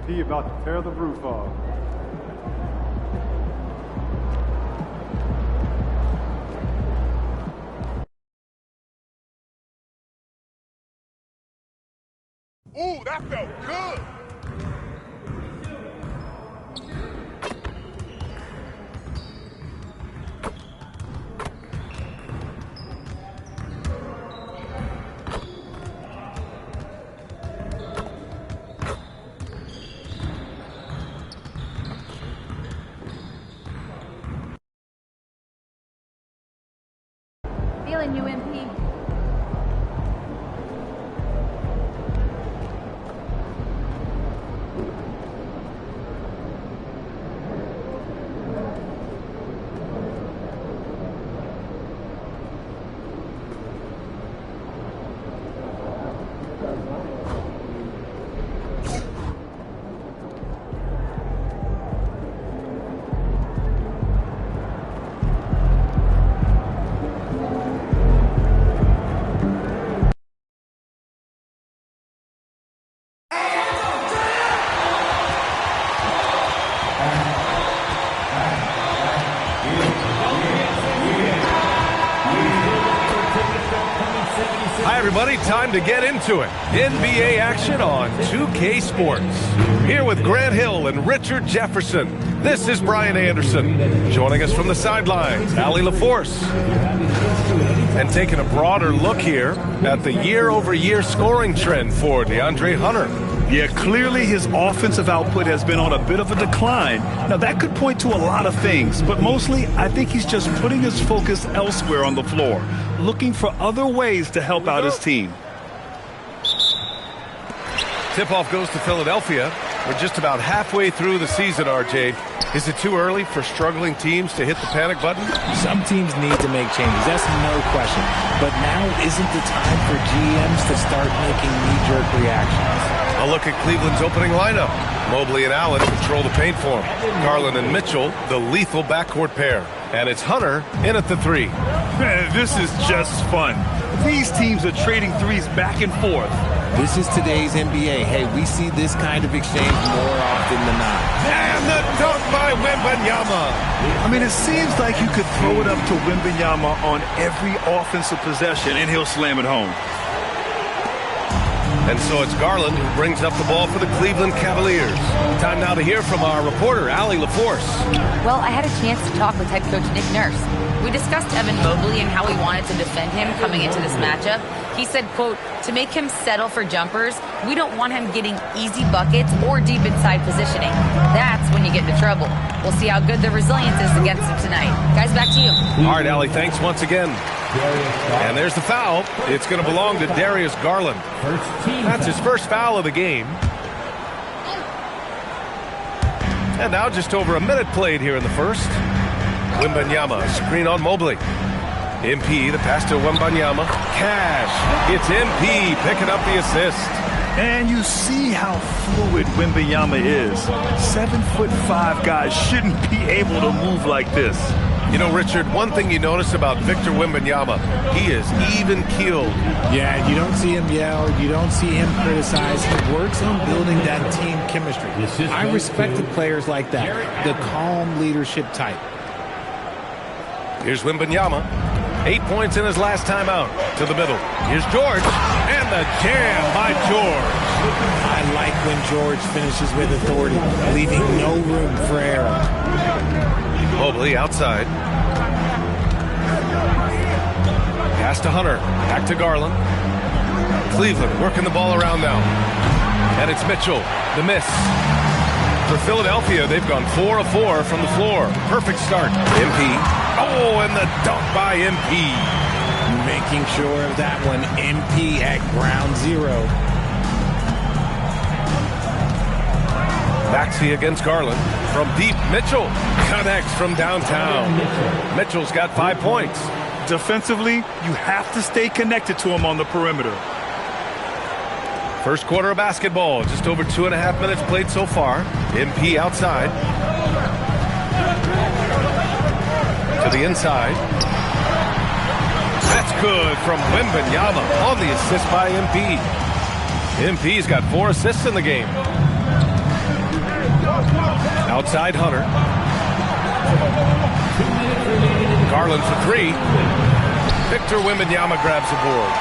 MP about to tear the roof off. Ooh, that felt good. Feeling you, MP. Hi, everybody. Time to get into it. NBA action on 2K Sports. Here with Grant Hill and Richard Jefferson. This is Brian Anderson. Joining us from the sidelines, Allie LaForce. And taking a broader look here at the year-over-year scoring trend for DeAndre Hunter. Yeah, clearly his offensive output has been on a bit of a decline. Now, that could point to a lot of things, but mostly I think he's just putting his focus elsewhere on the floor, looking for other ways to help out his team. Tip-off goes to Philadelphia. We're just about halfway through the season, RJ. Is it too early for struggling teams to hit the panic button? Some teams need to make changes, that's no question. But now isn't the time for GMs to start making knee-jerk reactions. A look at Cleveland's opening lineup. Mobley and Allen control the paint for him. Garland and Mitchell, the lethal backcourt pair. And it's Hunter in at the three. Man, this is just fun. These teams are trading threes back and forth. This is today's NBA. Hey, we see this kind of exchange more often than not. And the dunk by Wembanyama. I mean, it seems like you could throw it up to Wembanyama on every offensive possession, and he'll slam it home. And so it's Garland who brings up the ball for the Cleveland Cavaliers. Time now to hear from our reporter, Allie LaForce. Well, I had a chance to talk with head coach Nick Nurse. We discussed Evan Mobley and how he wanted to defend him coming into this matchup. He said, quote, to make him settle for jumpers, we don't want him getting easy buckets or deep inside positioning. That's when you get into trouble. We'll see how good the resilience is against him tonight. Guys, back to you. All right, Allie, thanks once again. And there's the foul. It's going to belong to Darius Garland. That's his first foul of the game. And now just over a minute played here in the first. Wembanyama, screen on Mobley. MP, the pass to Wembanyama. Cash. It's MP picking up the assist. And you see how fluid Wembanyama is. 7'5" guys shouldn't be able to move like this. You know, Richard, one thing you notice about Victor Wembanyama, he is even-keeled. Yeah, you don't see him yell. You don't see him criticize. He works on building that team chemistry. I respected players like that, the calm leadership type. Here's Wembanyama. 8 points in his last time out. To the middle. Here's George. And the jam by George. I like when George finishes with authority, leaving no room for error. Mobley outside. Pass to Hunter. Back to Garland. Cleveland working the ball around now. And it's Mitchell. The miss. For Philadelphia, they've gone 4 of 4 from the floor. Perfect start. MP. Oh, and the dunk by MP. Making sure of that one. MP at ground zero. Maxey against Garland. From deep, Mitchell connects from downtown. Mitchell's got 5 points. Defensively, you have to stay connected to him on the perimeter. First quarter of basketball. Just over 2.5 minutes played so far. MP outside. To the inside. That's good from Wembanyama on the assist by MP. MP's got 4 assists in the game. Outside Hunter. Garland for three. Victor Wembanyama grabs the board.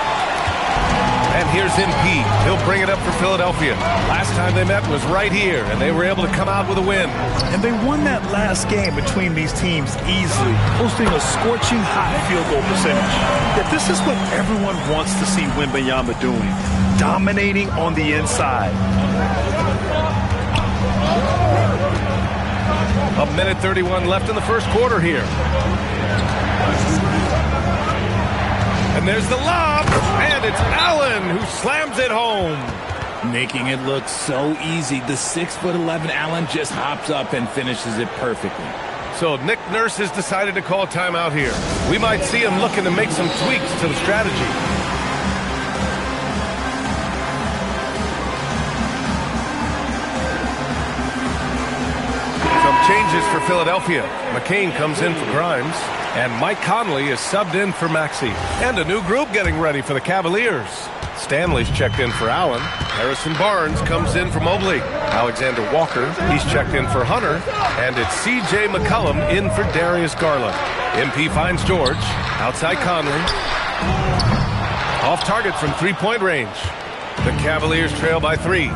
And here's MP. He'll bring it up for Philadelphia. Last time they met was right here, and they were able to come out with a win. And they won that last game between these teams easily, posting a scorching hot field goal percentage. Yet this is what everyone wants to see Wembanyama doing, dominating on the inside. A minute 31 left in the first quarter here. And there's the lob, and it's Allen who slams it home. Making it look so easy. The 6'11" Allen just hops up and finishes it perfectly. So Nick Nurse has decided to call timeout here. We might see him looking to make some tweaks to the strategy. Some changes for Philadelphia. McCain comes in for Grimes. And Mike Conley is subbed in for Maxey. And a new group getting ready for the Cavaliers. Stanley's checked in for Allen. Harrison Barnes comes in for Mobley. Alexander Walker, he's checked in for Hunter. And it's C.J. McCollum in for Darius Garland. MP finds George. Outside Conley. Off target from three-point range. The Cavaliers trail by 3.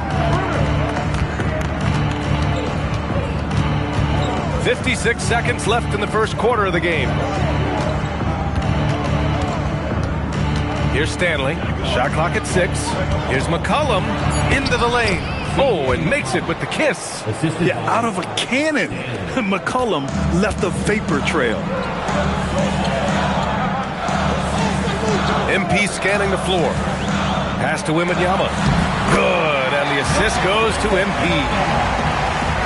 56 seconds left in the first quarter of the game. Here's Stanley. Shot clock at 6. Here's McCollum into the lane. Oh, and makes it with the kiss. Yeah, out of a cannon. McCollum left a vapor trail. MP scanning the floor. Pass to Wembanyama. Good, and the assist goes to MP.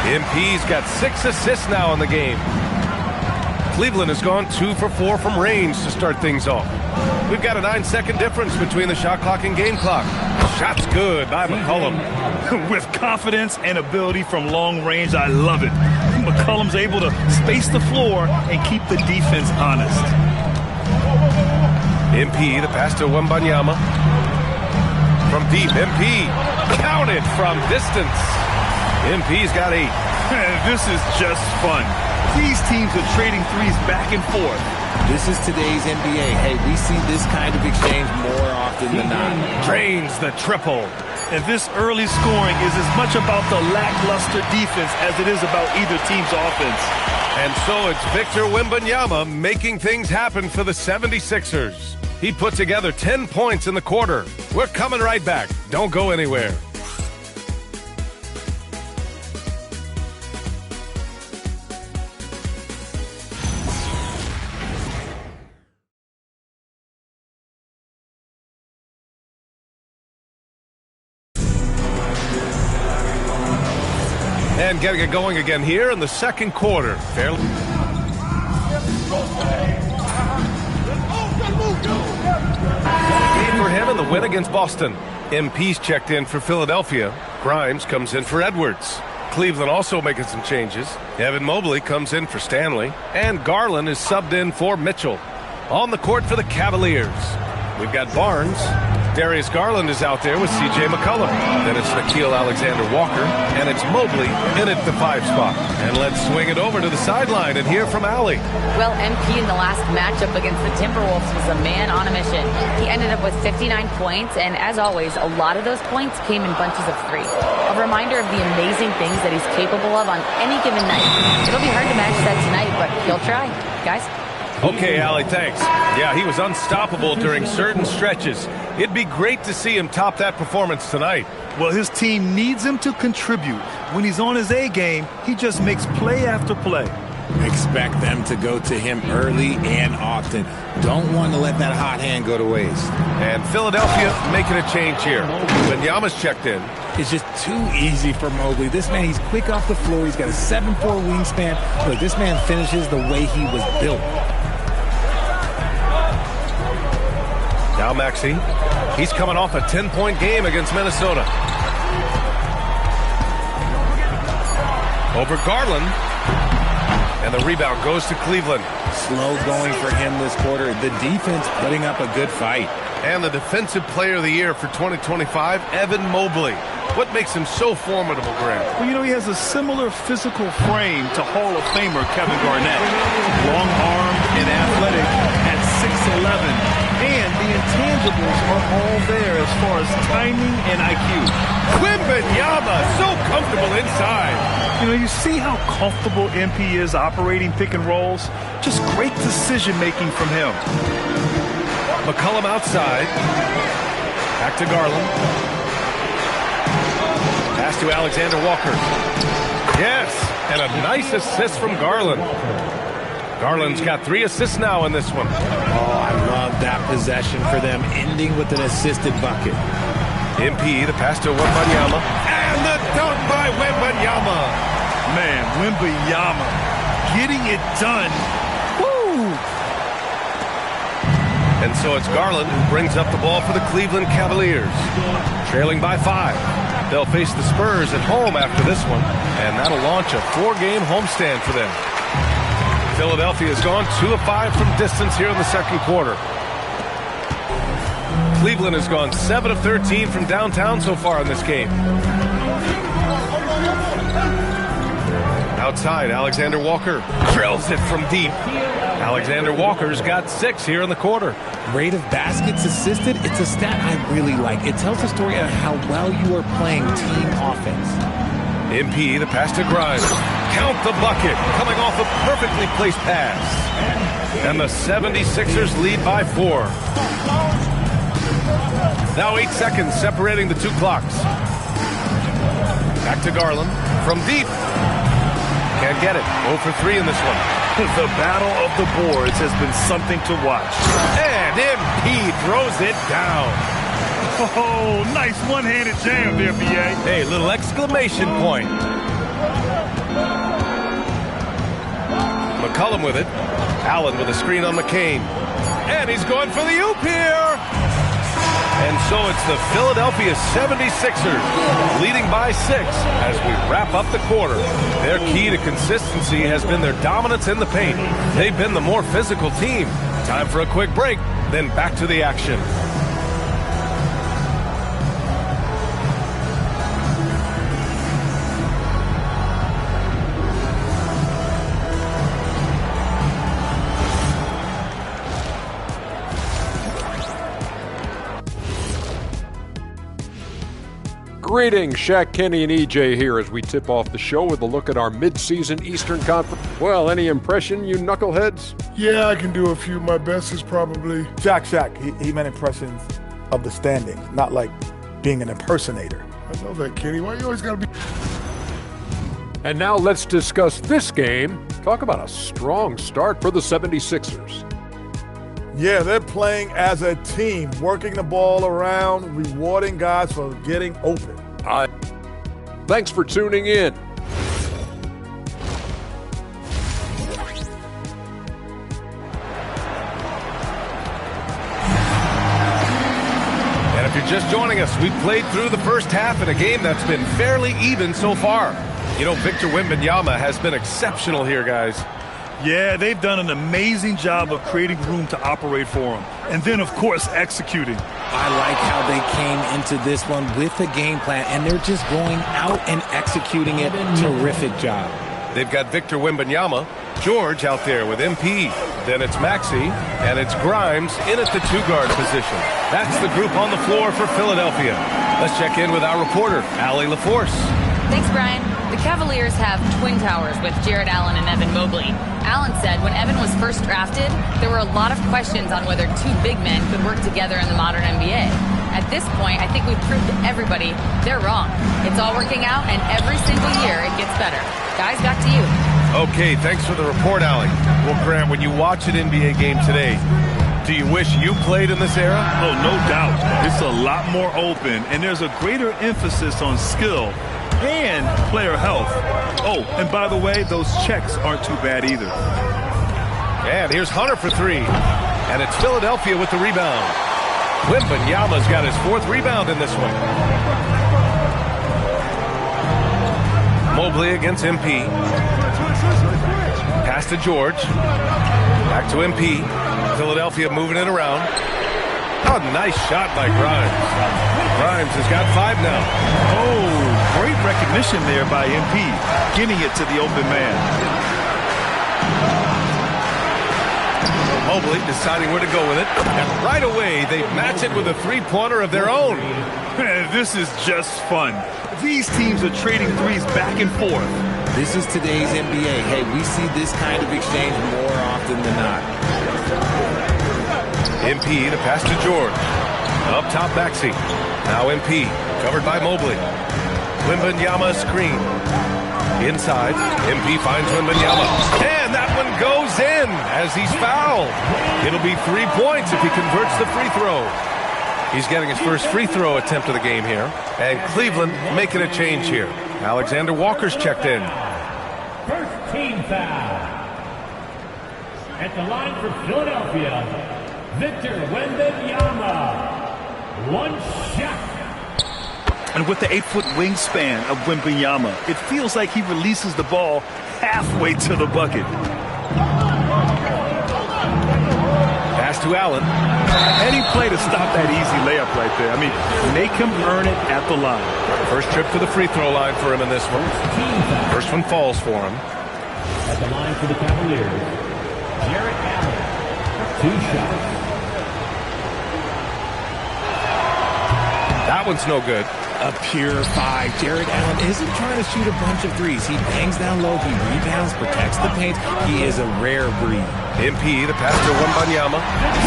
MP's got 6 assists now in the game. Cleveland has gone 2 for 4 from range to start things off. We've got a 9-second difference between the shot clock and game clock. Shot's good by McCollum. With confidence and ability from long range, I love it. McCollum's able to space the floor and keep the defense honest. MP, the pass to Wembanyama. From deep, MP counted from distance. MP's got 8. This is just fun. These teams are trading threes back and forth. This is today's NBA. Hey, we see this kind of exchange more often than not. Drains the triple. And this early scoring is as much about the lackluster defense as it is about either team's offense. And so it's Victor Wembanyama making things happen for the 76ers. He put together 10 points in the quarter. We're coming right back. Don't go anywhere. And getting it going again here in the second quarter. Fairly. Game for him in the win against Boston. MP's checked in for Philadelphia. Grimes comes in for Edwards. Cleveland also making some changes. Evan Mobley comes in for Stanley. And Garland is subbed in for Mitchell. On the court for the Cavaliers, we've got Barnes. Darius Garland is out there with C.J. McCollum. Then it's Nickeil Alexander-Walker, and it's Mobley in at the 5 spot. And let's swing it over to the sideline and hear from Allie. Well, MP in the last matchup against the Timberwolves was a man on a mission. He ended up with 59 points, and as always, a lot of those points came in bunches of 3. A reminder of the amazing things that he's capable of on any given night. It'll be hard to match that tonight, but he'll try. Guys? Okay, Allie, thanks. Yeah, he was unstoppable during certain stretches. It'd be great to see him top that performance tonight. Well, his team needs him to contribute. When he's on his A game, he just makes play after play. Expect them to go to him early and often. Don't want to let that hot hand go to waste. And Philadelphia making a change here. Wembanyama's checked in. It's just too easy for Mobley. This man, he's quick off the floor. He's got a 7'4" wingspan. Look, this man finishes the way he was built. Now Maxey. He's coming off a 10-point game against Minnesota. Over Garland. And the rebound goes to Cleveland. Slow going for him this quarter. The defense putting up a good fight. And the Defensive Player of the Year for 2025, Evan Mobley. What makes him so formidable, Grant? Well, you know, he has a similar physical frame to Hall of Famer Kevin Garnett. Long-armed and athletic at 6'11". And the intangibles are all there as far as timing and IQ. Wembanyama, so comfortable inside. You know, you see how comfortable MP is operating pick and rolls? Just great decision-making from him. McCollum outside. Back to Garland. Pass to Alexander Walker. Yes, and a nice assist from Garland. Garland's got 3 assists now in this one. Oh, I love that possession for them, ending with an assisted bucket. MP, the pass to Wembanyama. And the dunk by Wembanyama. Man, Wembanyama getting it done. Woo! And so it's Garland who brings up the ball for the Cleveland Cavaliers. Trailing by 5. They'll face the Spurs at home after this one, and that'll launch a 4-game homestand for them. Philadelphia has gone 2 of 5 from distance here in the second quarter. Cleveland has gone 7 of 13 from downtown so far in this game. Outside, Alexander Walker drills it from deep. Alexander Walker's got 6 here in the quarter. Rate of baskets assisted, it's a stat I really like. It tells the story of how well you are playing team offense. MP, the pass to Grimes. Count the bucket, coming off a perfectly placed pass. And the 76ers lead by 4. Now 8 seconds separating the 2 clocks. Back to Garland from deep. Can't get it. 0 for 3 in this one. The battle of the boards has been something to watch. And MP throws it down. Oh, nice one-handed jam there, B.A. Hey, little exclamation point. McCollum with it. Allen with a screen on McCain. And he's going for the oop here. And so it's the Philadelphia 76ers leading by 6 as we wrap up the quarter. Their key to consistency has been their dominance in the paint. They've been the more physical team. Time for a quick break, then back to the action. Greetings, Shaq, Kenny, and EJ here as we tip off the show with a look at our mid-season Eastern Conference. Well, any impression, you knuckleheads? Yeah, I can do a few. My best is probably... Shaq. He meant impressions of the standings, not like being an impersonator. I know that, Kenny. Why you always gotta be... And now let's discuss this game. Talk about a strong start for the 76ers. Yeah, they're playing as a team, working the ball around, rewarding guys for getting open. Thanks for tuning in. And if you're just joining us, we've played through the first half in a game that's been fairly even so far. You know, Victor Wembanyama has been exceptional here, guys. Yeah, they've done an amazing job of creating room to operate for him. And then, of course, executing. I like how they came into this one with a game plan, and they're just going out and executing it. Terrific job. They've got Victor Wembanyama, George out there with MP. Then it's Maxey, and it's Grimes in at the 2-guard position. That's the group on the floor for Philadelphia. Let's check in with our reporter, Allie LaForce. Thanks, Brian. The Cavaliers have twin towers with Jared Allen and Evan Mobley. Allen said when Evan was first drafted, there were a lot of questions on whether 2 big men could work together in the modern NBA. At this point, I think we've proved to everybody they're wrong. It's all working out, and every single year it gets better. Guys, back to you. Okay, thanks for the report, Allie. Well, Grant, when you watch an NBA game today, do you wish you played in this era? Oh, no doubt. It's a lot more open, and there's a greater emphasis on skill and player health. Oh, and by the way, those checks aren't too bad either. And here's Hunter for 3. And it's Philadelphia with the rebound. Wembanyama's got his 4th rebound in this one. Mobley against MP. Pass to George. Back to MP. Philadelphia moving it around. Oh, nice shot by Grimes. Grimes has got 5 now. Oh, great recognition there by MP, getting it to the open man. Mobley deciding where to go with it. And right away, they match it with a three-pointer of their own. This is just fun. These teams are trading threes back and forth. This is today's NBA. Hey, we see this kind of exchange more often than not. MP to pass to George. Up top, Maxey. Now MP, covered by Mobley. Wembanyama screen. Inside, MP finds Wembanyama. And that one goes in as he's fouled. It'll be 3 points if he converts the free throw. He's getting his first free throw attempt of the game here. And Cleveland making a change here. Alexander Walker's checked in. First team foul. At the line for Philadelphia, Victor Wembanyama. One shot. And with the 8-foot wingspan of Wembanyama, it feels like he releases the ball halfway to the bucket. Pass to Allen. Any play to stop that easy layup right there. I mean, make him earn it at the line. First trip to the free throw line for him in this one. First one falls for him. At the line for the Cavaliers, Jarrett Allen. 2 shots. That one's no good. A pure 5. Jarrett Allen isn't trying to shoot a bunch of threes. He bangs down low, he rebounds, protects the paint. He is a rare breed. MP to pass to Wembanyama.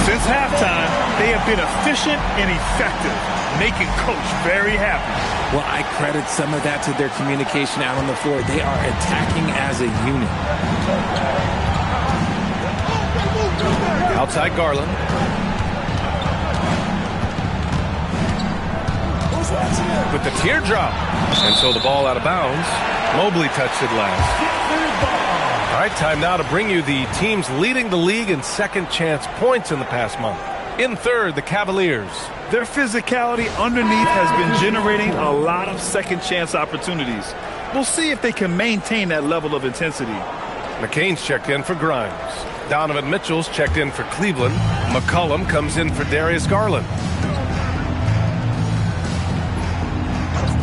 Since halftime, they have been efficient and effective, making Coach very happy. Well, I credit some of that to their communication out on the floor. They are attacking as a unit. Outside Garland. With the teardrop. And so the ball out of bounds. Mobley touched it last. All right, time now to bring you the teams leading the league in second chance points in the past month. In third, the Cavaliers. Their physicality underneath has been generating a lot of second chance opportunities. We'll see if they can maintain that level of intensity. McCain's checked in for Grimes. Donovan Mitchell's checked in for Cleveland. McCollum comes in for Darius Garland.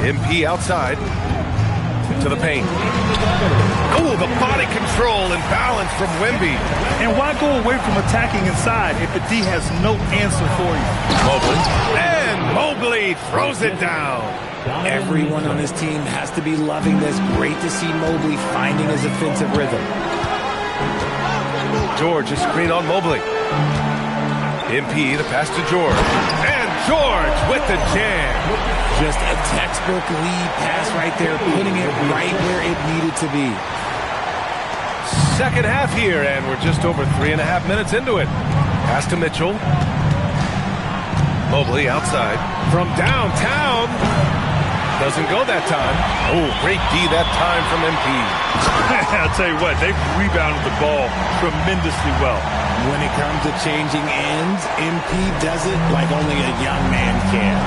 MP outside to the paint. Oh, the body control and balance from Wemby. And why go away from attacking inside if the D has no answer for you? Mobley. And Mobley throws it down. Everyone on this team has to be loving this. Great to see Mobley finding his offensive rhythm. George is screen on Mobley. MP the pass to George. And George with the jam. Just a textbook lead pass right there, putting it right where it needed to be. Second half here, and we're just over 3.5 minutes into it. Pass to Mitchell. Mobley outside. From downtown. Doesn't go that time. Oh, great D that time from MP. I'll tell you what, they've rebounded the ball tremendously well. When it comes to changing ends, MP does it like only a young man can.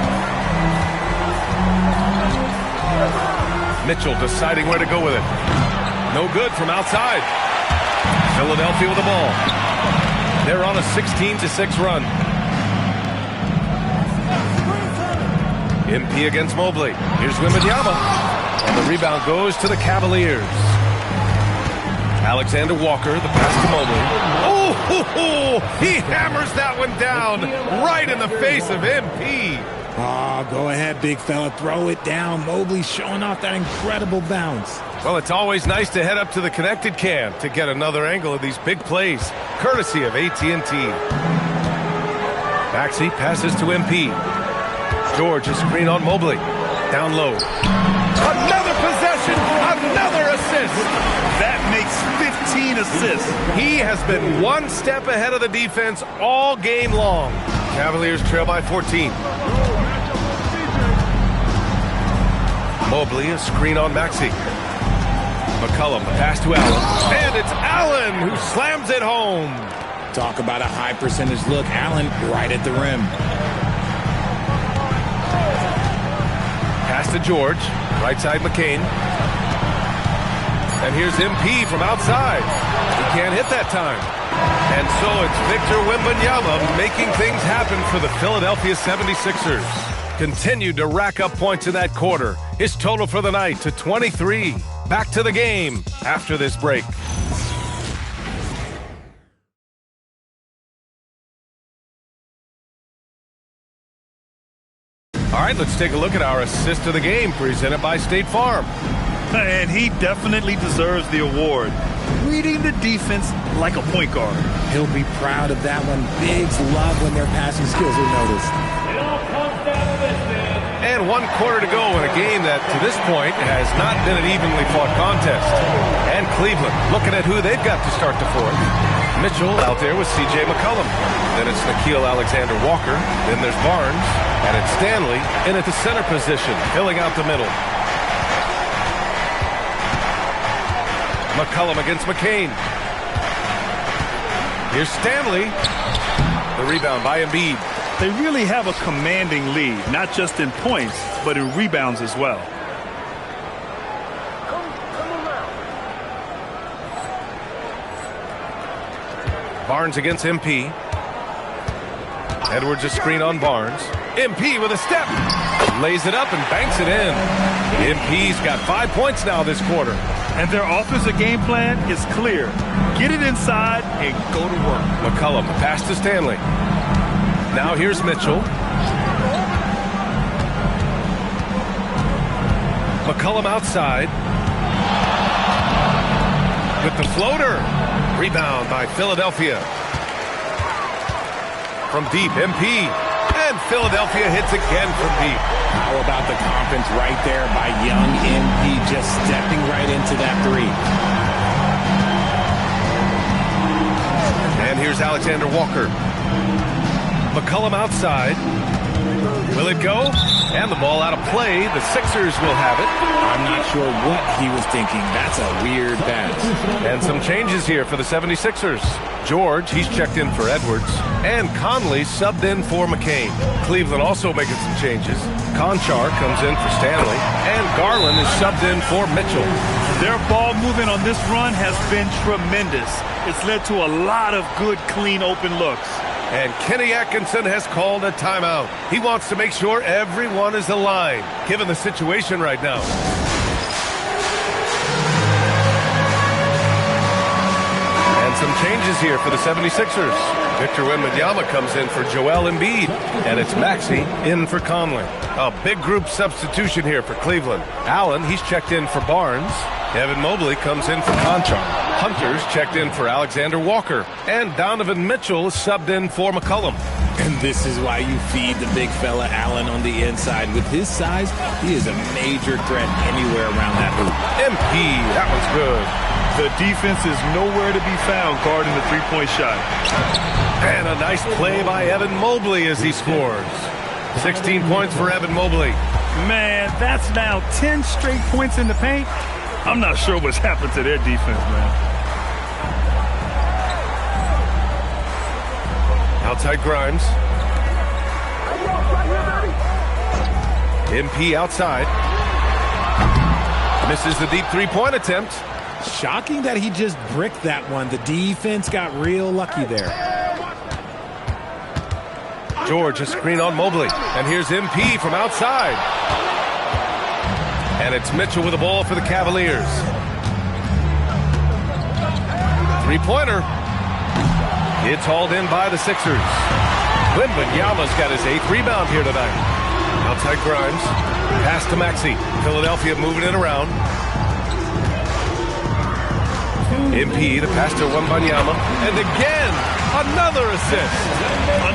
Mitchell deciding where to go with it. No good from outside. Philadelphia with the ball. They're on a 16-6 run. MP against Mobley. Here's Wembanyama. And the rebound goes to the Cavaliers. Alexander Walker, the pass to Mobley. Oh, he hammers that one down right in the face of MP. Oh, go ahead, big fella. Throw it down. Mobley showing off that incredible bounce. Well, it's always nice to head up to the connected cam to get another angle of these big plays, courtesy of AT&T. Maxey passes to MP. George is screen on Mobley. Down low. Another possession, another assist. That makes 15 assists. He has been one step ahead of the defense all game long. Cavaliers trail by 14. Mobley, a screen on Maxey. McCollum, a pass to Allen. And it's Allen who slams it home. Talk about a high percentage look. Allen right at the rim. Pass to George. Right side McCain. And here's MP from outside. He can't hit that time. And so it's Victor Wembanyama making things happen for the Philadelphia 76ers. Continued to rack up points in that quarter. His total for the night to 23. Back to the game after this break. All right, let's take a look at our assist of the game presented by State Farm. And he definitely deserves the award. Reading the defense like a point guard. He'll be proud of that one. Bigs love when their passing skills are noticed. It all comes down to this, man. And 1 quarter to go in a game that, to this point, has not been an evenly fought contest. And Cleveland looking at who they've got to start the fourth. Mitchell out there with C.J. McCollum. Then it's Nickeil Alexander-Walker. Then there's Barnes. And it's Stanley in at the center position, filling out the middle. McCollum against McCain. Here's Stanley. The rebound by Embiid. They really have a commanding lead, not just in points, but in rebounds as well. Barnes against MP. Edwards a screen on Barnes. MP with a step. Lays it up and banks it in. MP's got 5 points now this quarter. And their offensive game plan is clear. Get it inside and go to work. McCollum, pass to Stanley. Now here's Mitchell. McCollum outside. With the floater. Rebound by Philadelphia. From deep, MP. And Philadelphia hits again from deep. How about the confidence right there by young MP just stepping right into that three. And here's Alexander Walker. McCollum outside. Will it go? And the ball out of play. The Sixers will have it. I'm not sure what he was thinking. That's a weird pass. And some changes here for the 76ers. George, he's checked in for Edwards. And Conley subbed in for McCain. Cleveland also making some changes. Conchar comes in for Stanley. And Garland is subbed in for Mitchell. Their ball movement on this run has been tremendous. It's led to a lot of good, clean, open looks. And Kenny Atkinson has called a timeout. He wants to make sure everyone is aligned, given the situation right now. And some changes here for the 76ers. Victor Wembanyama comes in for Joel Embiid. And it's Maxey in for Conley. A big group substitution here for Cleveland. Allen, he's checked in for Barnes. Evan Mobley comes in for Conchar. Hunter's checked in for Alexander Walker. And Donovan Mitchell is subbed in for McCollum. And this is why you feed the big fella Allen on the inside. With his size, he is a major threat anywhere around that hoop. MP, that one's good. The defense is nowhere to be found guarding the three-point shot. And a nice play by Evan Mobley as he scores. 16 points for Evan Mobley. Man, that's now 10 straight points in the paint. I'm not sure what's happened to their defense, man. Outside Grimes. MP outside. Misses the deep three-point attempt. Shocking that he just bricked that one. The defense got real lucky there. George a screen on Mobley. And here's MP from outside. And it's Mitchell with the ball for the Cavaliers. Three-pointer. It's hauled in by the Sixers. Wembanyama's got his 8th rebound here tonight. Outside Grimes. Pass to Maxey. Philadelphia moving it around. MP, the pass to Wembanyama. And again, another assist.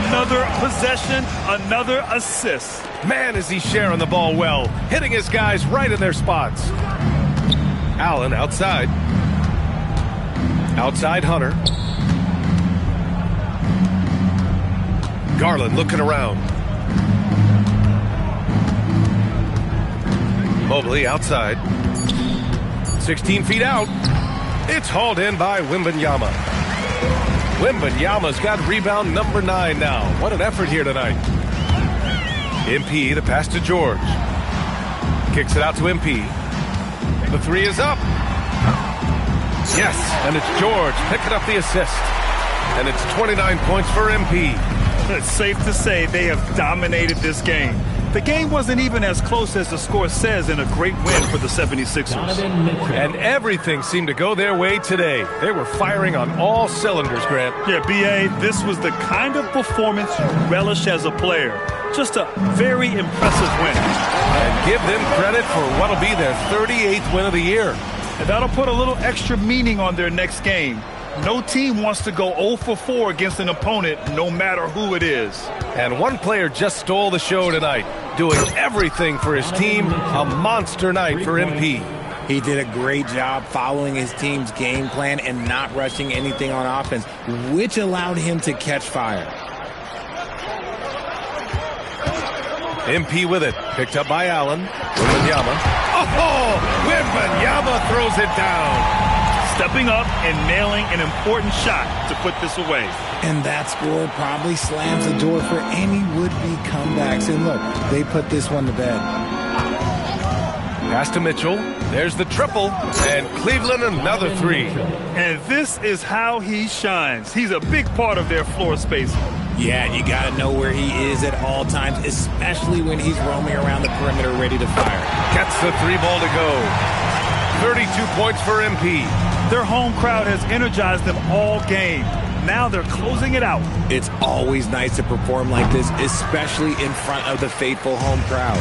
Another possession, another assist. Man, is he sharing the ball well. Hitting his guys right in their spots. Allen outside. Outside Hunter. Garland looking around. Mobley outside. 16 feet out. It's hauled in by Wembanyama. Wembanyama's got rebound number 9 now. What an effort here tonight. MP, the pass to George. Kicks it out to MP. The three is up. Yes, and it's George picking up the assist. and it's 29 points for MP. It's safe to say they have dominated this game. The game wasn't even as close as the score says in a great win for the 76ers. And everything seemed to go their way today. They were firing on all cylinders, Grant. Yeah, B.A., this was the kind of performance you relish as a player. Just a very impressive win. And give them credit for what'll be their 38th win of the year. And that'll put a little extra meaning on their next game. No team wants to go 0 for 4 against an opponent, no matter who it is. And one player just stole the show tonight, doing everything for his team. A monster night for MP. He did a great job following his team's game plan and not rushing anything on offense, which allowed him to catch fire. MP with it, picked up by Allen. Wembanyama. Oh, Wembanyama throws it down. Stepping up and nailing an important shot to put this away. And that score probably slams the door for any would-be comebacks. And look, they put this one to bed. Pass to Mitchell. There's the triple. And Cleveland another three. And this is how he shines. He's a big part of their floor space. Yeah, you got to know where he is at all times, especially when he's roaming around the perimeter ready to fire. Gets the three ball to go. 32 points for MP. Their home crowd has energized them all game. Now they're closing it out. It's always nice to perform like this, especially in front of the faithful home crowd.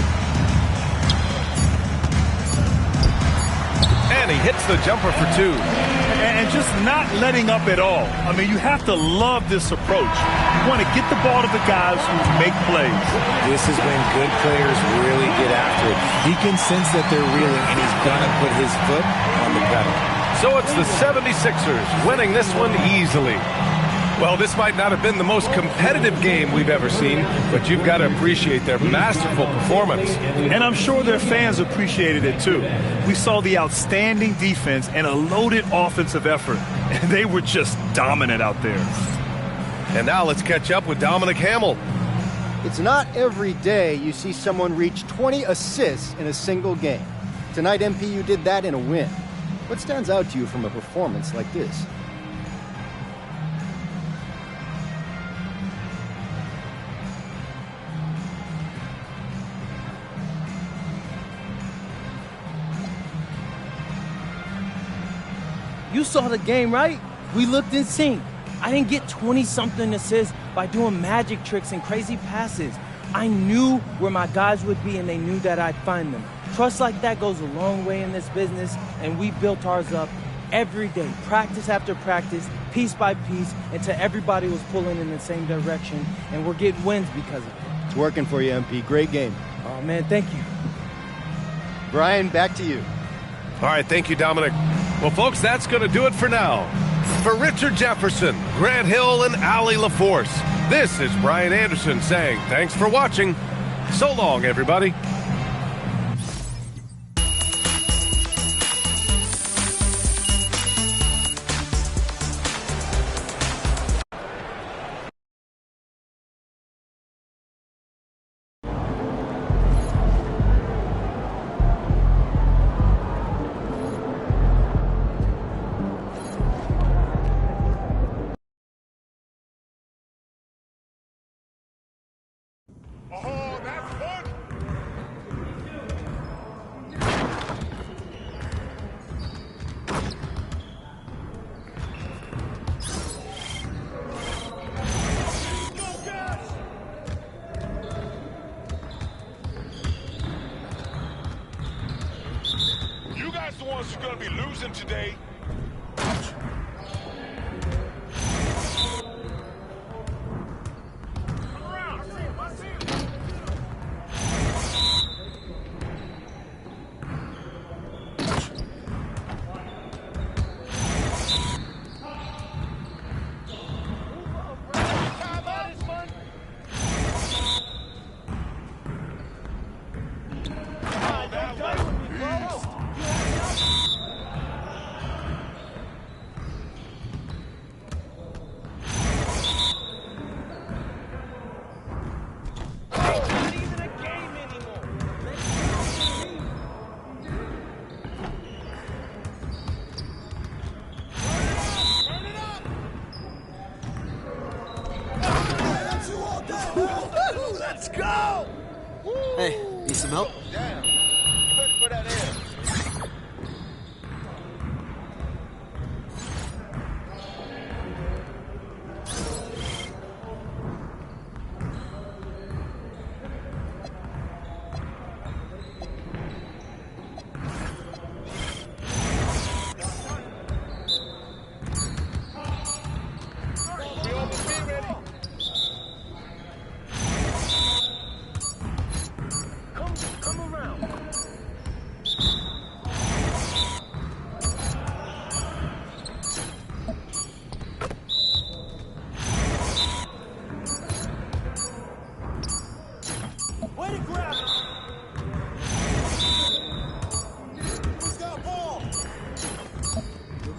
And he hits the jumper for two. And just not letting up at all. I mean, you have to love this approach. You want to get the ball to the guys who make plays. This is when good players really get after it. He can sense that they're reeling, and he's going to put his foot on the pedal. So it's the 76ers winning this one easily. Well, this might not have been the most competitive game we've ever seen, but you've got to appreciate their masterful performance. And I'm sure their fans appreciated it too. We saw the outstanding defense and a loaded offensive effort, and they were just dominant out there. And now let's catch up with Dominic Hamill. It's not every day you see someone reach 20 assists in a single game. Tonight, MP, you did that in a win. What stands out to you from a performance like this? You saw the game, right? We looked in sync. I didn't get 20-something assists by doing magic tricks and crazy passes. I knew where my guys would be, and they knew that I'd find them. Trust like that goes a long way in this business, and we built ours up every day, practice after practice, piece by piece, until everybody was pulling in the same direction, and we're getting wins because of it. It's working for you, MP. Great game. Oh, man, thank you. Brian, back to you. All right, thank you, Dominic. Well, folks, that's going to do it for now. For Richard Jefferson, Grant Hill, and Allie LaForce, this is Brian Anderson saying thanks for watching. So long, everybody. The ones who are going to be losing today. Hey, need some help? Damn. Good for that air.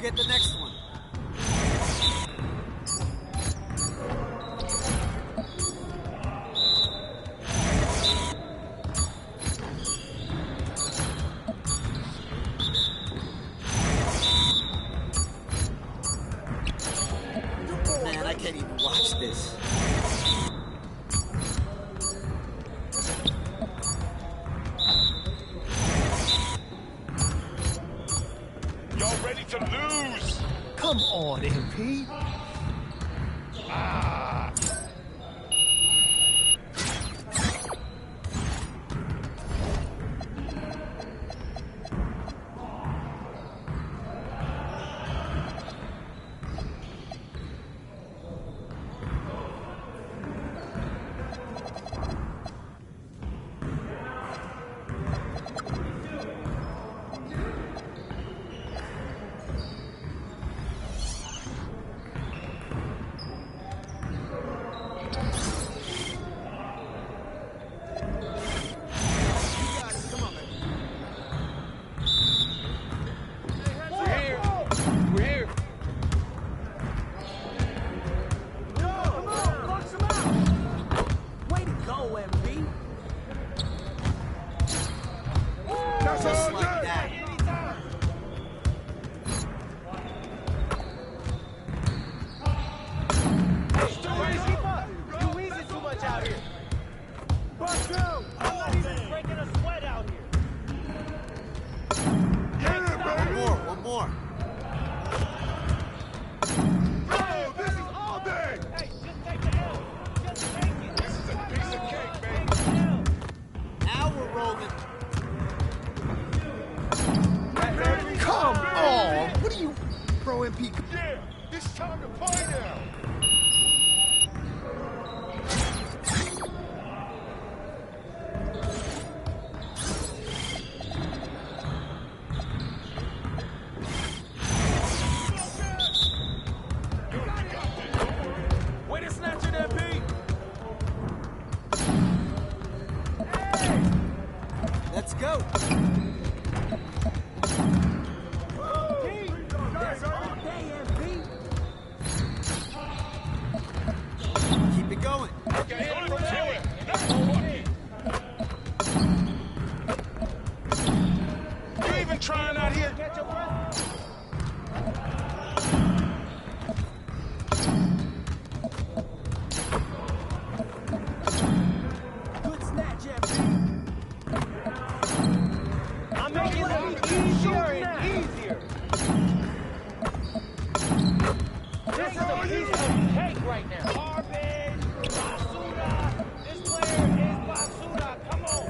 Get the next one. Man, I can't even watch this. Y'all ready to lose? Come on, MP. Ah. Just like that. One more. Oh, this is all day. Hey, just take the L. Just take it. This is a piece of cake, baby. Now we're rolling. Come on! What are you, Pro MP? Yeah, it's time to play now. Way to snatch it, MP. Let's go. Keep it going. You even trying out here? Good snatch, MP. I'm making it easier and easier. This is a piece of cake right now. Marvin, Basuda. This player is Basuda. Come on.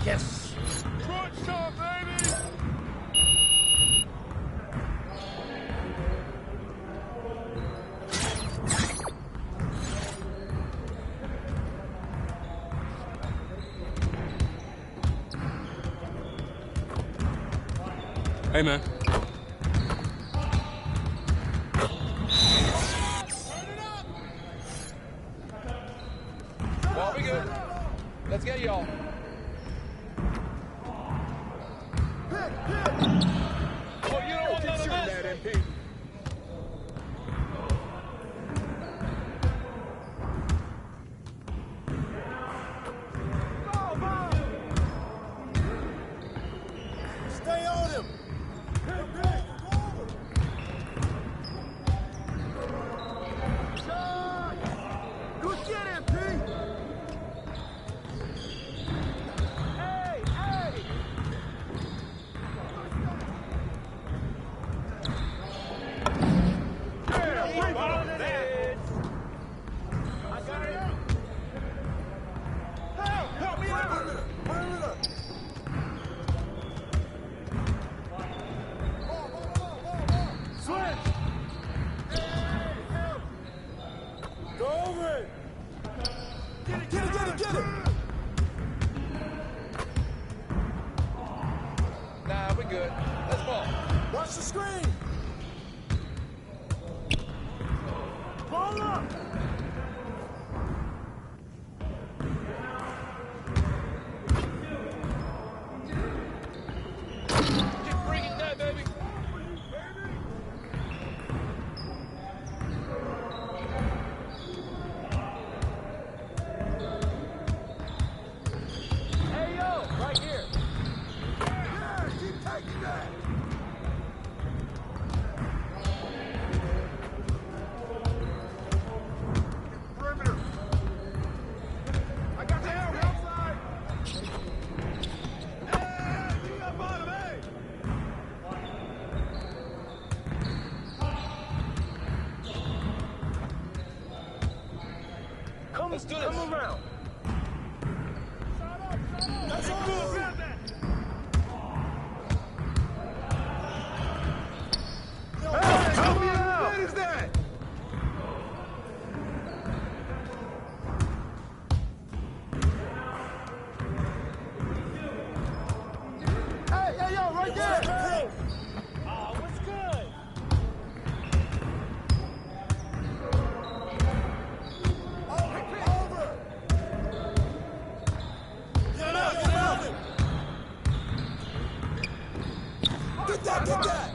Yes. Crunch time, baby. Hey, man. Well, we good. Let's get y'all. Oh, you don't want none of this? That, MP. Stay on him. Good over it! Get it, get it, get it, get it! Nah, we good. Let's ball. Watch the screen! Ball up! Keep bringing that, baby. Hey, yo! Right here! Yeah, keep taking that! Perimeter! I got the air, we're outside! Hey, keep that bottom, hey! Let's do this. Come around! That's all good! Grab that! Hey, help me out! What is that? Hey, yo, right there! Hey. Oh, what's good? Over! Get out, get out! Get that, get that!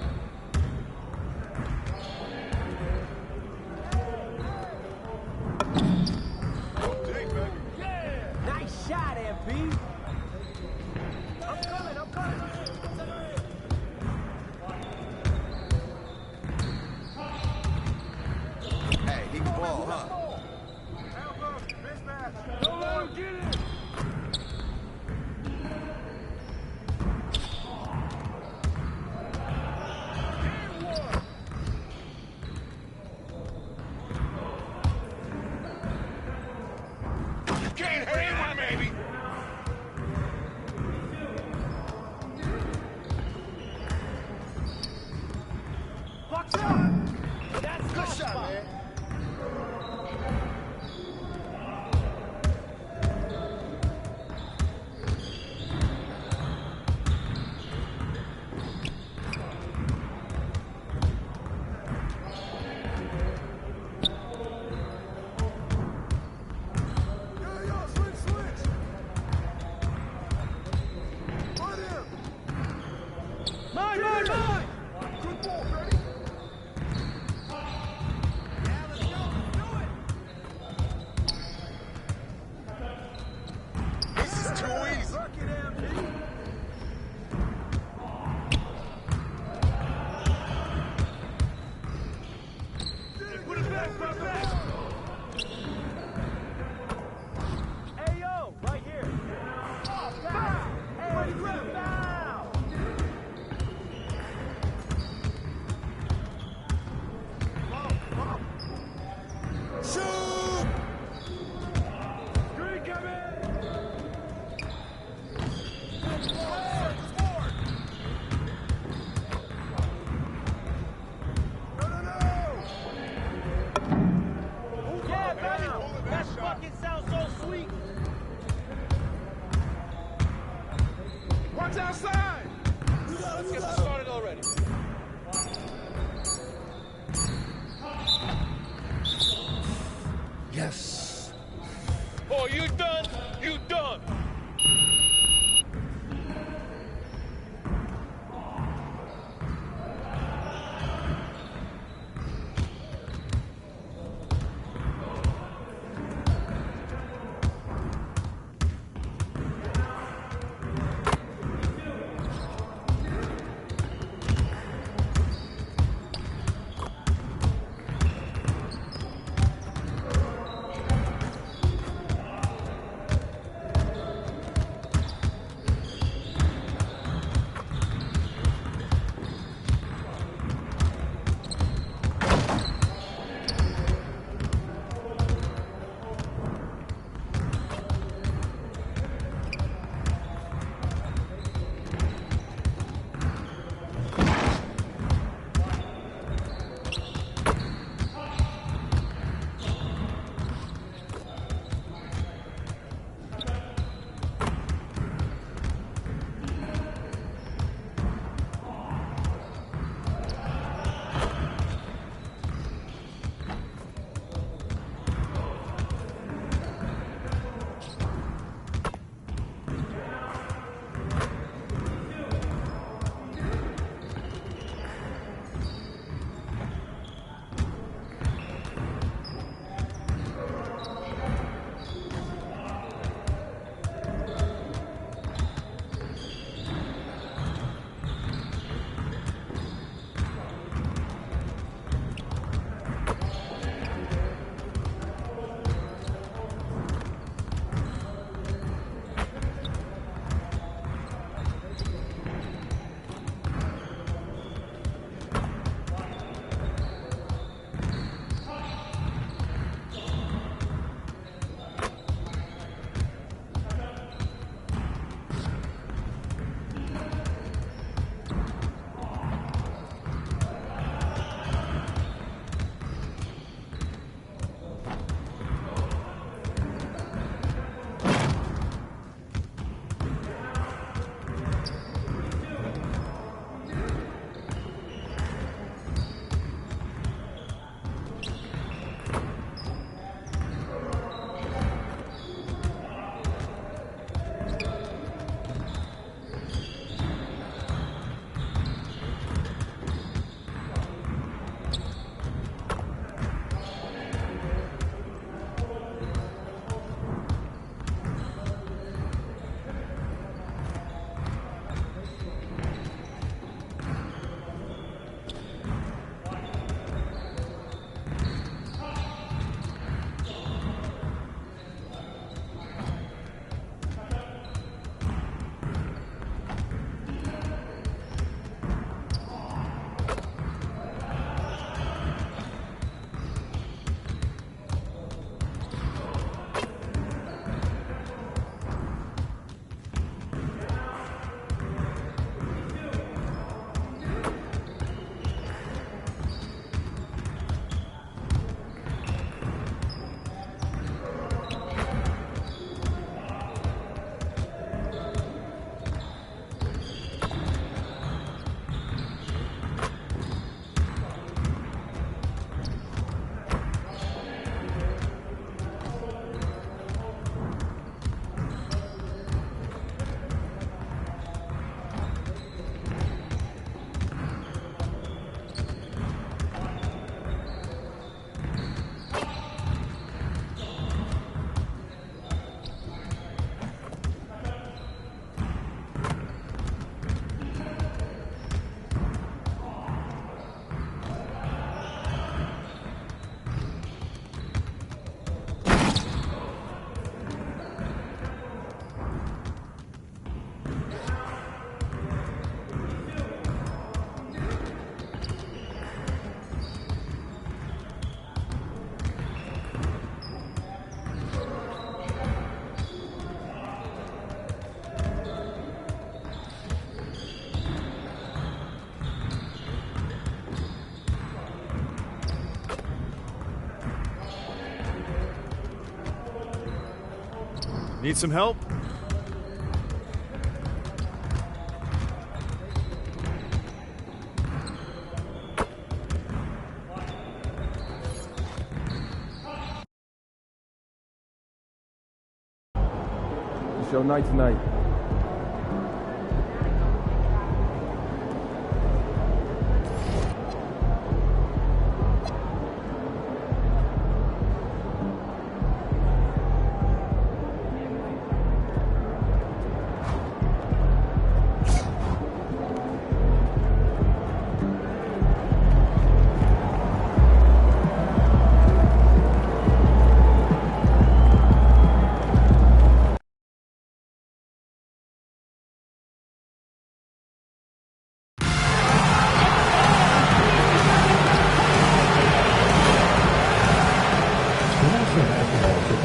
Nice shot, MP. I'm coming, I'm coming! Hey, he can ball, huh? Elbow, mismatch! Don't let him get it! You can't hang with me. Box out! That's good shot, man! Yo, switch! Run him! Mine! Good ball, Freddie! Yeah, let's go! Do it! This is too easy. Work it, MP! Put it back, put it back! Hey, yo, right here. Oh, foul! Hey, foul! Shoot! Screen coming! Score! No! Yeah, baby. That fucking sounds so sweet. Watch outside! Let's get this started already. Yes. Oh, you done? You done. Need some help? It's your night tonight.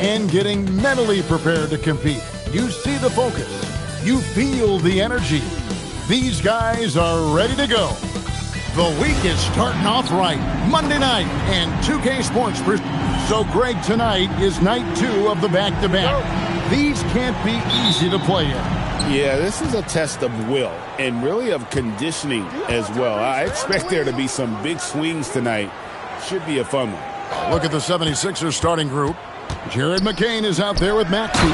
And getting mentally prepared to compete. You see the focus. You feel the energy. These guys are ready to go. The week is starting off right. Monday night and 2K Sports. So, Greg, tonight is night 2 of the back-to-back. These can't be easy to play in. Yeah, this is a test of will and really of conditioning as well. I expect there to be some big swings tonight. Should be a fun one. Look at the 76ers starting group. Jared McCain is out there with Maxey.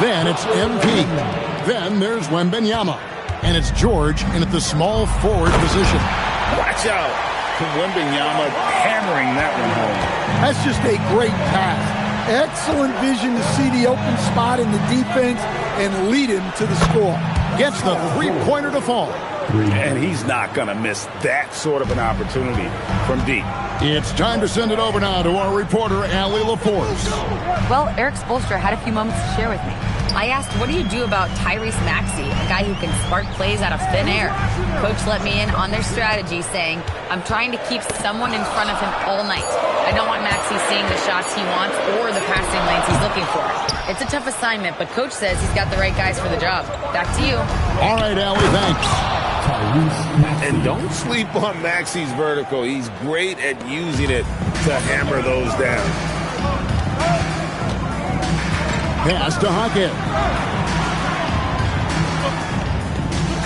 Then it's MP. Then there's Wembanyama. And it's George in at the small forward position. Watch out. Wembanyama hammering that one home. That's just a great pass. Excellent vision to see the open spot in the defense and lead him to the score. Gets the three-pointer to fall. And he's not going to miss that sort of an opportunity from deep. It's time to send it over now to our reporter, Allie LaForce. Well, Eric Spoelstra had a few moments to share with me. I asked, what do you do about Tyrese Maxey, a guy who can spark plays out of thin air? Coach let me in on their strategy, saying, I'm trying to keep someone in front of him all night. I don't want Maxey seeing the shots he wants or the passing lanes he's looking for. It's a tough assignment, but Coach says he's got the right guys for the job. Back to you. All right, Allie, thanks. And don't sleep on Maxey's vertical. He's great at using it to hammer those down. Pass to Hockett.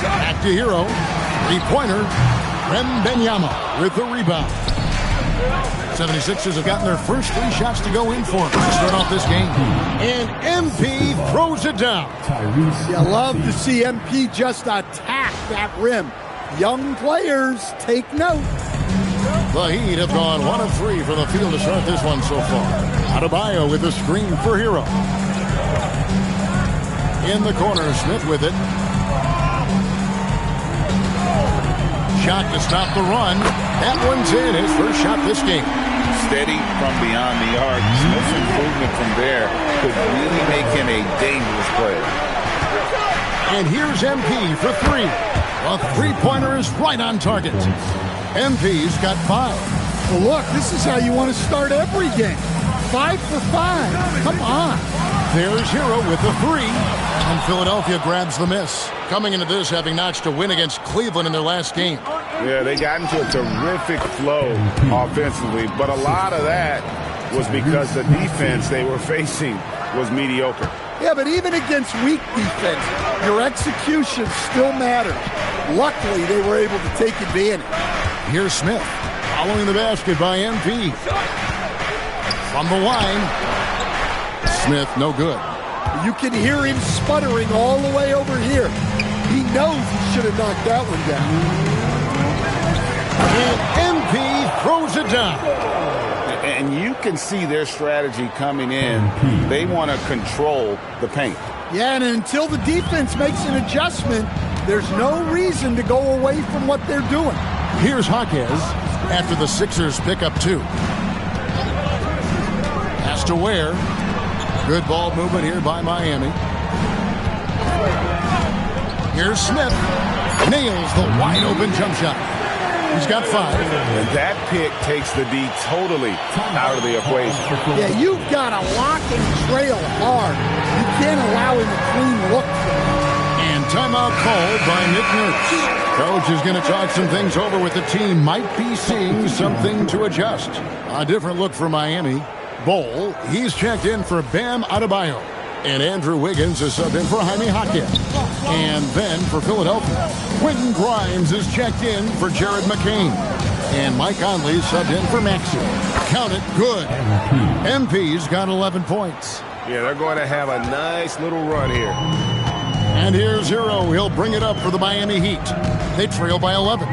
Back to Hero. Three-pointer. Wembanyama with the rebound. 76ers have gotten their first 3 shots to go in for to start off this game. And MP throws it down. You love to see MP just attack that rim. Young players, take note. The Heat have gone 1 of 3 from the field to start this one so far. Adebayo with the screen for Hero. In the corner, Smith with it. Shot to stop the run. That one's in. His first shot this game. Steady from beyond the arc. Smith's improvement from there could really make him a dangerous player. And here's MP for 3. A three-pointer is right on target. MP's got 5. Well, look, this is how you want to start every game. 5 for 5. Come on. There's Hero with the 3. And Philadelphia grabs the miss. Coming into this, having notched a win against Cleveland in their last game. Yeah, they got into a terrific flow offensively, but a lot of that was because the defense they were facing was mediocre. Yeah, but even against weak defense, your execution still matters. Luckily, they were able to take advantage. Here's Smith, following the basket by MP. From the line, Smith, no good. You can hear him sputtering all the way over here. He knows he should have knocked that one down. And MP throws it down. And you can see their strategy coming in. They want to control the paint. Yeah, and until the defense makes an adjustment, there's no reason to go away from what they're doing. Here's Jaquez after the Sixers pick up 2. Pass to Ware. Good ball movement here by Miami. Here's Smith. Nails the wide open jump shot. He's got 5. And that pick takes the D totally out of the equation. Yeah, you've got to lock and trail hard. You can't allow him a clean look. And timeout called by Nick Nurse. Coach is going to talk some things over with the team. Might be seeing something to adjust. A different look for Miami. Bol, he's checked in for Bam Adebayo. And Andrew Wiggins is subbed in for Jaime Jaquez. And then for Philadelphia, Quentin Grimes is checked in for Jared McCain. And Mike Conley subbed in for Maxey. Count it, good. MP's got 11 points. Yeah, they're going to have a nice little run here. And here's Hero. He'll bring it up for the Miami Heat. They trail by 11.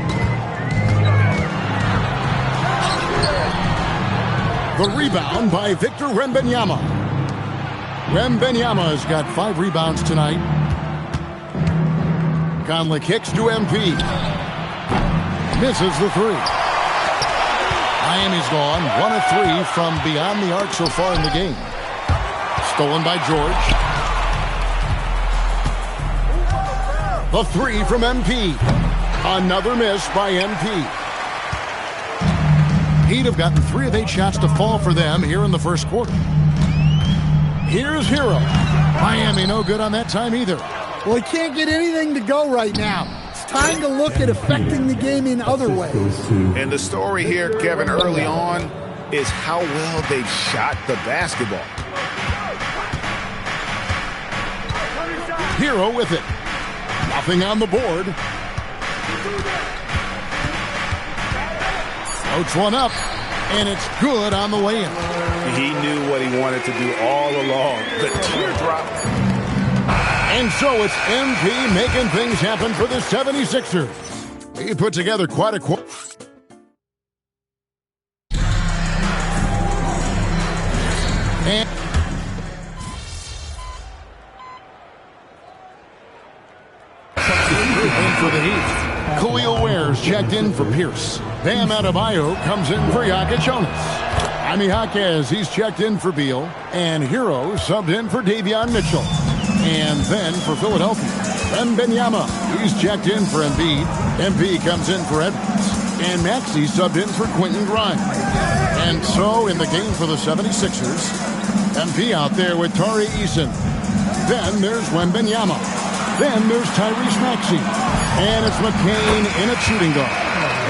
The rebound by Victor Wembanyama. Wembanyama's got 5 rebounds tonight. Conley kicks to MP. Misses the 3. Miami's gone 1 of 3 from beyond the arc so far in the game. Stolen by George. The 3 from MP. Another miss by MP. He'd have gotten 3 of 8 shots to fall for them here in the first quarter. Here's Hero. Miami no good on that time either. Well, he can't get anything to go right now. It's time to look at affecting the game in other ways. And the story here, Kevin, early on is how well they shot the basketball. Hero with it. Nothing on the board. Floats one up, and it's good on the way in. He knew what he wanted to do all along. The teardrop. And so it's MP making things happen for the 76ers. He put together quite a quarter. And for the Heat. Khalil Ware's checked in for Pierce. Bam Adebayo comes in for Jokic Jonas. Jaime Jaquez, he's checked in for Beal. And Hero subbed in for Davion Mitchell. And then for Philadelphia, Wembanyama, he's checked in for Embiid. MP comes in for Edwards. And Maxey subbed in for Quentin Grimes. And so in the game for the 76ers, MP out there with Tari Eason. Then there's Wembanyama. Then there's Tyrese Maxey. And it's McCain in at shooting guard.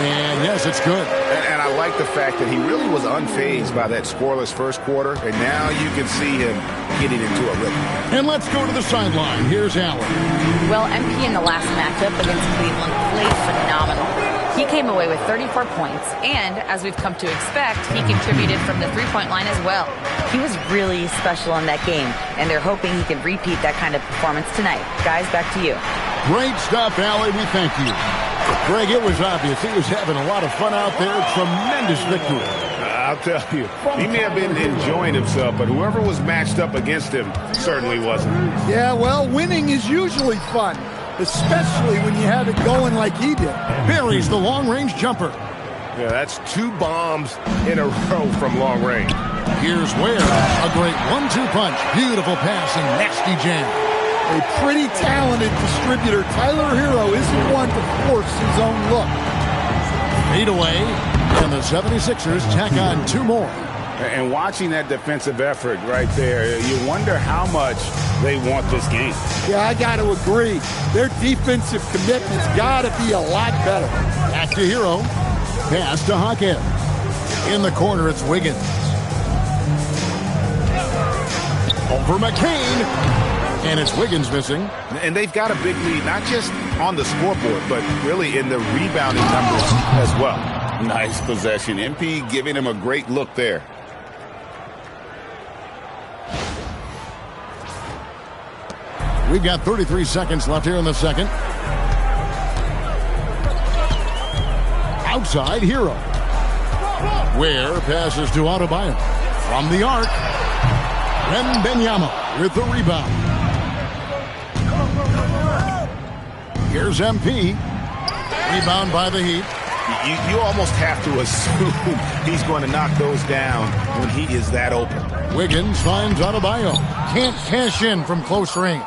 And yes, it's good. And I like the fact that he really was unfazed by that scoreless first quarter. And now you can see him getting into a rhythm. And let's go to the sideline. Here's Allen. Well, MP in the last matchup against Cleveland played phenomenal. He came away with 34 points, and as we've come to expect, he contributed from the three-point line as well. He was really special in that game, and they're hoping he can repeat that kind of performance tonight. Guys, back to you. Great stuff, Allie. We thank you. Greg, it was obvious he was having a lot of fun out there. Tremendous victory. I'll tell you, he may have been enjoying himself, but whoever was matched up against him certainly wasn't. Yeah, well, winning is usually fun, especially when you have it going like he did. Buries the long-range jumper. Yeah, that's 2 bombs in a row from long range. Here's Ware. A great 1-2 punch. Beautiful pass and nasty jam. A pretty talented distributor. Tyler Hero isn't one to force his own look. Fade away, and the 76ers tack on 2 more. And watching that defensive effort right there, you wonder how much they want this game. Yeah, I got to agree. Their defensive commitment's got to be a lot better. Back to Hero. Pass to Jaquez. In the corner, it's Wiggins. Over McCain. And it's Wiggins missing. And they've got a big lead, not just on the scoreboard, but really in the rebounding numbers as well. Nice possession. MP giving him a great look there. We've got 33 seconds left here in the second. Outside, Hero. Ware passes to Adebayo. From the arc, Wembanyama with the rebound. Here's MP. Rebound by the Heat. You almost have to assume he's going to knock those down when he is that open. Wiggins finds Adebayo. Can't cash in from close range.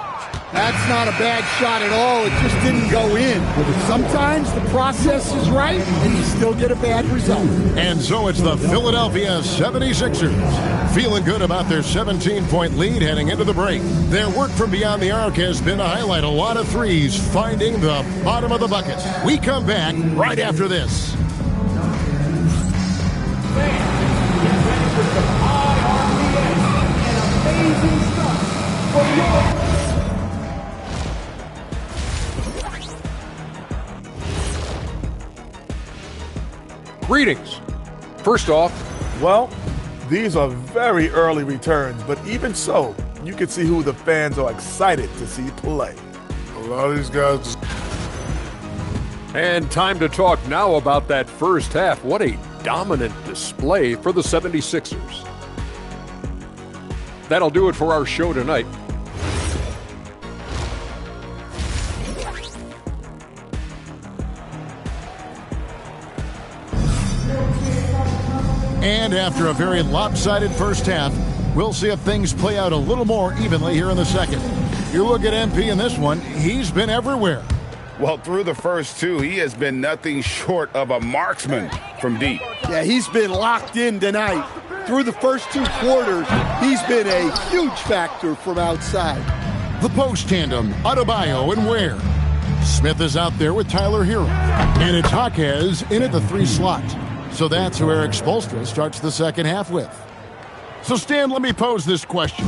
That's not a bad shot at all. It just didn't go in. Sometimes the process is right, and you still get a bad result. And so it's the Philadelphia 76ers. Feeling good about their 17-point lead heading into the break. Their work from beyond the arc has been to highlight a lot of threes, finding the bottom of the bucket. We come back right after this. Greetings. First off, well, these are very early returns, but even so, you can see who the fans are excited to see play. A lot of these guys. And time to talk now about that first half. What a dominant display for the 76ers. That'll do it for our show tonight. And after a very lopsided first half, we'll see if things play out a little more evenly here in the second. You look at MP in this one, he's been everywhere. Well, through the first two, he has been nothing short of a marksman from deep. Yeah, he's been locked in tonight. Through the first 2 quarters, he's been a huge factor from outside. The post tandem, Adebayo and Ware. Smith is out there with Tyler Hero. And it's Jaquez in at the 3 slot. So that's who Eric Spoelstra starts the second half with. So Stan, let me pose this question.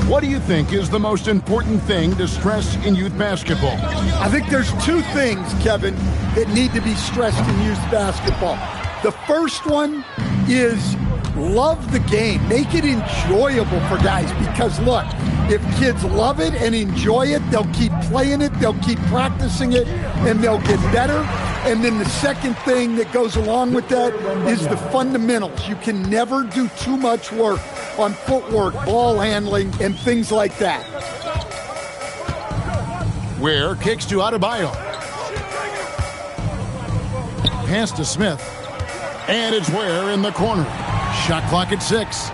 What do you think is the most important thing to stress in youth basketball? I think there's 2 things, Kevin, that need to be stressed in youth basketball. The first one is love the game. Make it enjoyable for guys, because look, if kids love it and enjoy it, they'll keep playing it, they'll keep practicing it, and they'll get better. And then the second thing that goes along with that is the fundamentals. You can never do too much work on footwork, ball handling, and things like that. Ware kicks to Adebayo. Pass to Smith. And it's Ware in the corner. Shot clock at 6.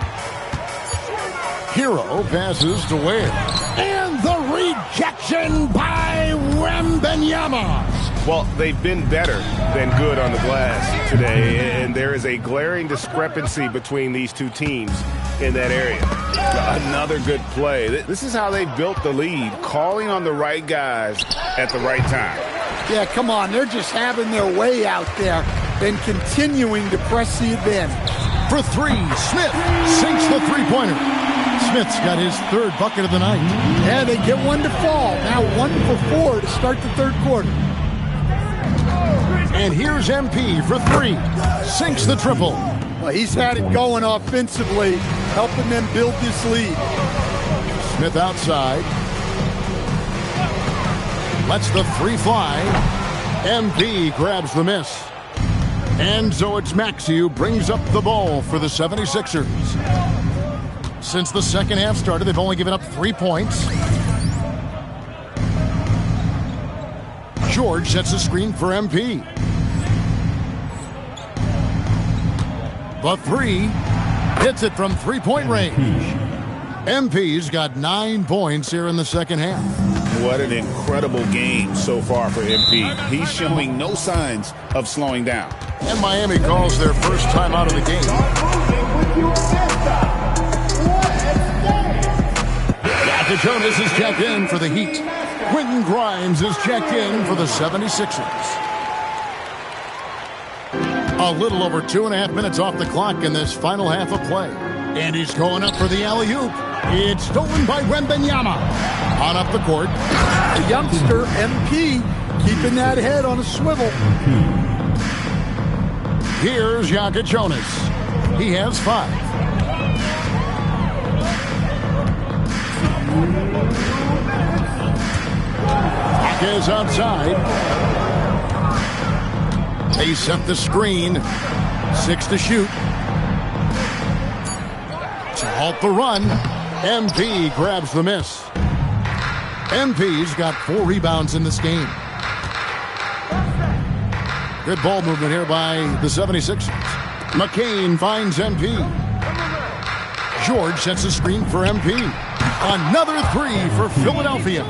Hero passes to Ware. And the rejection by Wembanyama. Well, they've been better than good on the glass today, and there is a glaring discrepancy between these two teams in that area. Another good play. This is how they built the lead, calling on the right guys at the right time. Yeah, come on. They're just having their way out there and continuing to press the advantage. For 3, Smith sinks the three-pointer. Smith's got his 3rd bucket of the night. Yeah, they get one to fall. Now 1 for 4 to start the 3rd quarter. And here's MP for 3. Sinks the triple. Well, he's had it going offensively, helping them build this lead. Smith outside. Lets the 3 fly. MP grabs the miss. And so it's Maxey who brings up the ball for the 76ers. Since the second half started, they've only given up 3 points. George sets a screen for MP. The 3 hits it from 3-point range. MP's got 9 points here in the second half. What an incredible game so far for MP. He's showing no signs of slowing down. And Miami calls their first time out of the game. Jonas is checked in for the Heat. Quentin Grimes is checked in for the 76ers. A little over 2.5 minutes off the clock in this final half of play. And he's going up for the alley-oop. It's stolen by Wembanyama. On up the court. The youngster, MP, keeping that head on a swivel. Here's Jonas. He has 5. Is outside. They set the screen. 6 to shoot. To halt the run. MP grabs the miss. MP's got 4 rebounds in this game. Good ball movement here by the 76ers. McCain finds MP. George sets a screen for MP. Another 3 for Philadelphia.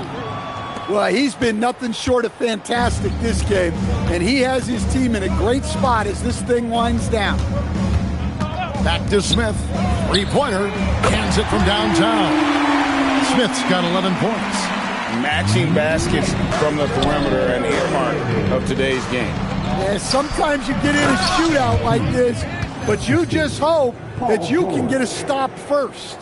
Well, he's been nothing short of fantastic this game, and he has his team in a great spot as this thing winds down. Back to Smith. 3-pointer. Hands it from downtown. Smith's got 11 points. Matching baskets from the perimeter, an earmark of today's game. Yeah, sometimes you get in a shootout like this, but you just hope that you can get a stop first.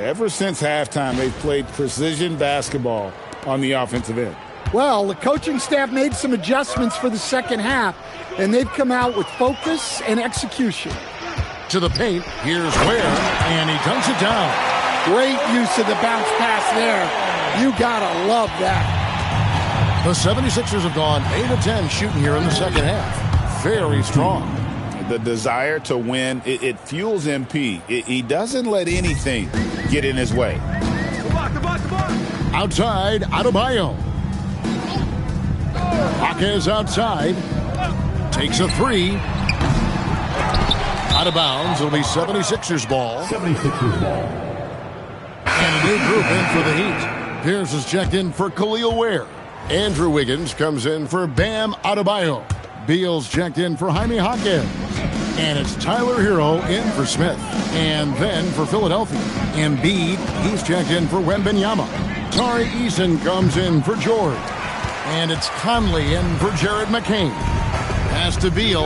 Ever since halftime, they've played precision basketball on the offensive end. Well, the coaching staff made some adjustments for the second half, and they've come out with focus and execution. To the paint, here's Ware, and he dunks it down. Great use of the bounce pass there. You gotta love that. The 76ers have gone 8 of 10 shooting here in the second half. Very strong. The desire to win, it fuels MP. He doesn't let anything get in his way. Outside, Adebayo. Jaquez outside. Takes a three. Out of bounds. It'll be 76ers ball. 76ers ball. And a new group in for the Heat. Pierce is checked in for Khalil Ware. Andrew Wiggins comes in for Bam Adebayo. Beal's checked in for Jaime Jaquez. And it's Tyler Hero in for Smith. And then for Philadelphia, Embiid, he's checked in for Wembanyama. Tari Eason comes in for George. And it's Conley in for Jared McCain. Pass to Beal.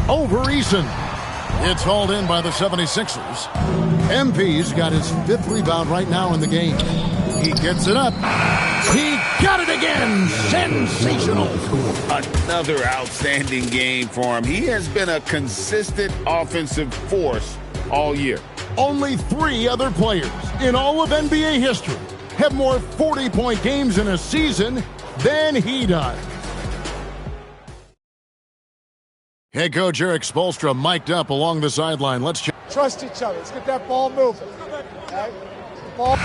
Over Eason. It's hauled in by the 76ers. MP's got his 5th rebound right now in the game. He gets it up. He got it again. Sensational. Another outstanding game for him. He has been a consistent offensive force all year. Only 3 other players in all of NBA history have more 40-point games in a season than he does. Head coach Eric Spoelstra mic'd up along the sideline. Let's check. Trust each other. Let's get that ball moving. Okay? Ball.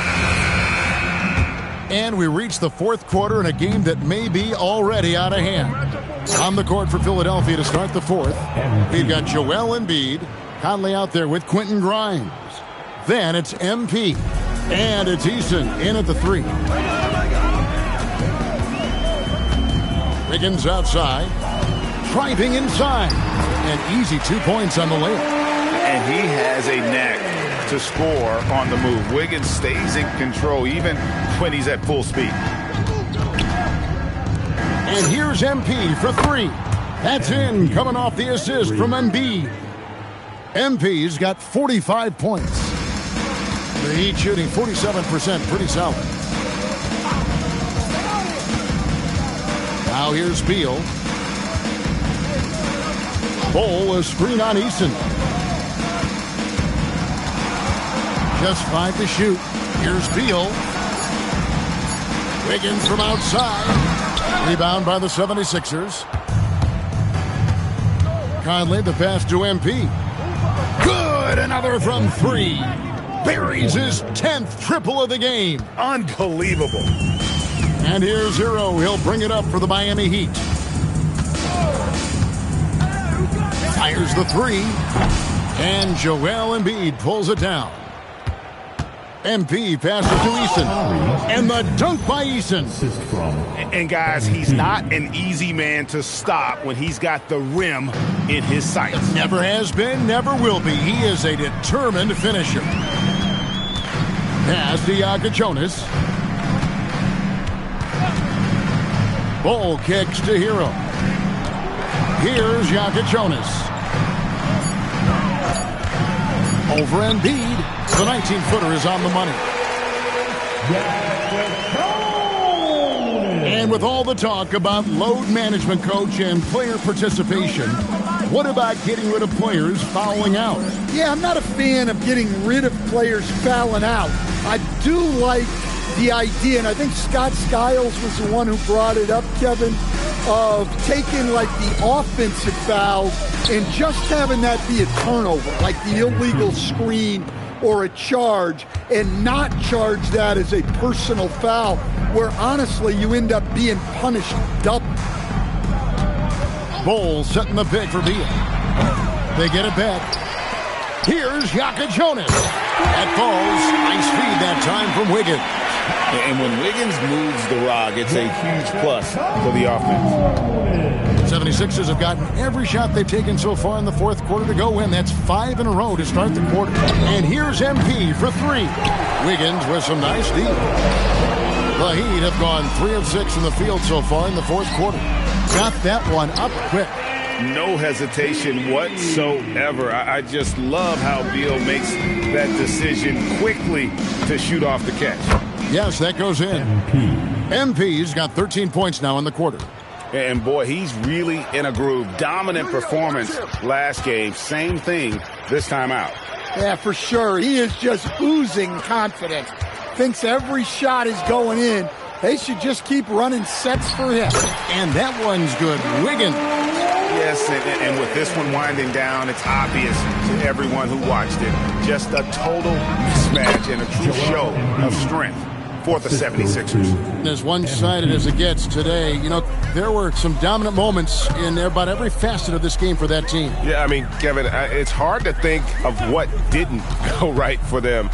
And we reach the 4th quarter in a game that may be already out of hand. On the court for Philadelphia to start the 4th. We've got Joel Embiid. Conley out there with Quentin Grimes. Then it's MP. And it's Eason in at the 3. Wiggins outside. Driving inside. And easy 2 points on the layup. And he has a knack to score on the move. Wiggins stays in control even when he's at full speed. And here's MP for 3. That's in, coming off the assist from Embiid. MP's got 45 points. The Heat shooting 47%, pretty solid. Now here's Beal. Bol, a screen on Eason. Just 5 to shoot. Here's Beal. Wiggins from outside. Rebound by the 76ers. Conley, the pass to MP. Good! Another from 3. Buries his 10th triple of the game. Unbelievable. And here's Hero. He'll bring it up for the Miami Heat. Fires the 3. And Joel Embiid pulls it down. MP passes to Eason. And the dunk by Eason. And guys, he's not an easy man to stop when he's got the rim in his sights. Never has been, never will be. He is a determined finisher. Pass to Jonas. Ball kicks to Hero. Here's Jonas. Over Embiid. The 19-footer is on the money. And with all the talk about load management, coach, and player participation, what about getting rid of players fouling out? Yeah, I'm not a fan of getting rid of players fouling out. I do like the idea, and I think Scott Skiles was the one who brought it up, Kevin, of taking like the offensive foul and just having that be a turnover, like the illegal screen or a charge, and not charge that as a personal foul, where honestly you end up being punished double. Bol setting the pick for Beal. They get it back. Here's Jonas. That falls. Nice feed that time from Wiggins. And when Wiggins moves the rock, it's a huge plus for the offense. 76ers have gotten every shot they've taken so far in the 4th quarter to go in. That's 5 in a row to start the quarter. And here's MP for 3. Wiggins with some nice deep. The Heat have gone 3 of 6 in the field so far in the 4th quarter. Got that one up quick. No hesitation whatsoever. I just love how Beal makes that decision quickly to shoot off the catch. Yes, that goes in. MP's got 13 points now in the quarter. And boy, he's really in a groove. Dominant performance last game. Same thing this time out. Yeah, for sure. He is just oozing confidence. Thinks every shot is going in. They should just keep running sets for him. And that one's good. Wiggins. Yes, and with this one winding down, it's obvious to everyone who watched it. Just a total mismatch and a true show of strength for the 76ers. As one-sided as it gets today, you know, there were some dominant moments in about every facet of this game for that team. Yeah, I mean, Kevin, it's hard to think of what didn't go right for them.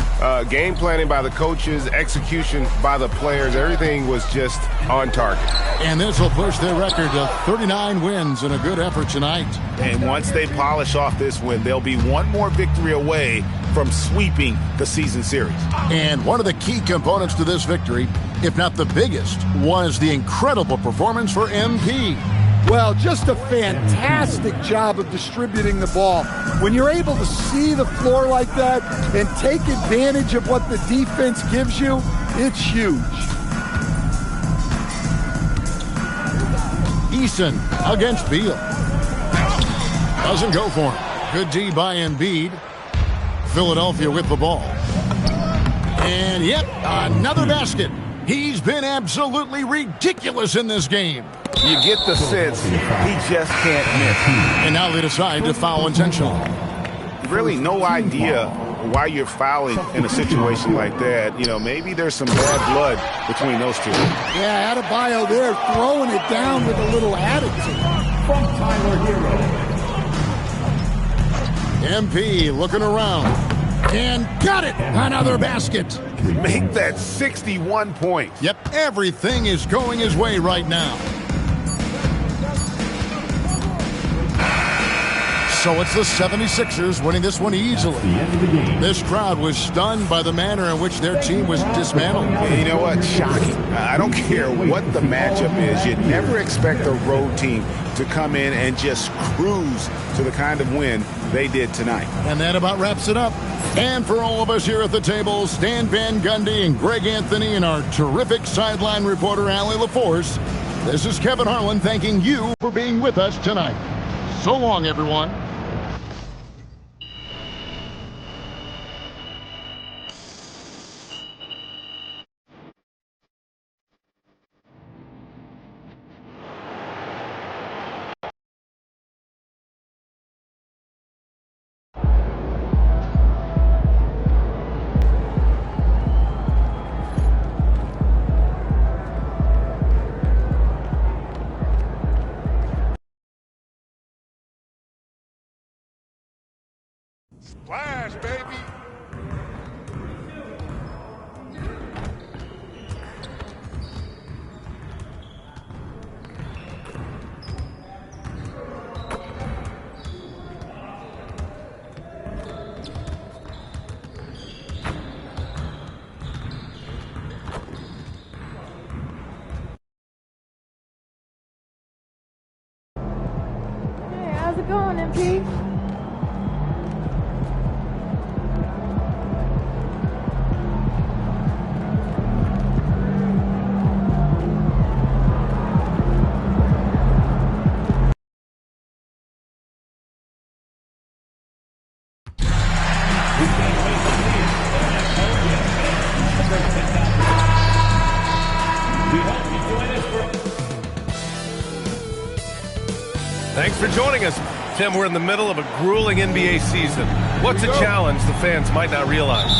Game planning by the coaches, execution by the players, everything was just on target. And this will push their record to 39 wins and a good effort tonight. And once they polish off this win, they'll be one more victory away from sweeping the season series. And one of the key components to this victory, if not the biggest, was the incredible performance for MP. Well, just a fantastic job of distributing the ball. When you're able to see the floor like that and take advantage of what the defense gives you, it's huge. Eason against Beal. Doesn't go for him. Good D by Embiid. Philadelphia with the ball. And yep, another basket. He's been absolutely ridiculous in this game. You get the sense he just can't miss. And now they decide to foul intentionally. Really no idea why you're fouling in a situation like that. You know, maybe there's some bad blood between those two. Yeah, Adebayo there throwing it down with a little attitude. From Tyler Hero. MP looking around. And got it! Another basket. Make that 61 points. Yep, everything is going his way right now. So it's the 76ers winning this one easily. This crowd was stunned by the manner in which their team was dismantled. You know what? Shocking. I don't care what the matchup is. You'd never expect a road team to come in and just cruise to the kind of win they did tonight. And that about wraps it up. And for all of us here at the table, Stan Van Gundy and Greg Anthony and our terrific sideline reporter, Allie LaForce, this is Kevin Harlan thanking you for being with us tonight. So long, everyone. Splash, baby! Hey, how's it going, MP? Thanks for joining us. Tim, we're in the middle of a grueling NBA season. What's a challenge the fans might not realize?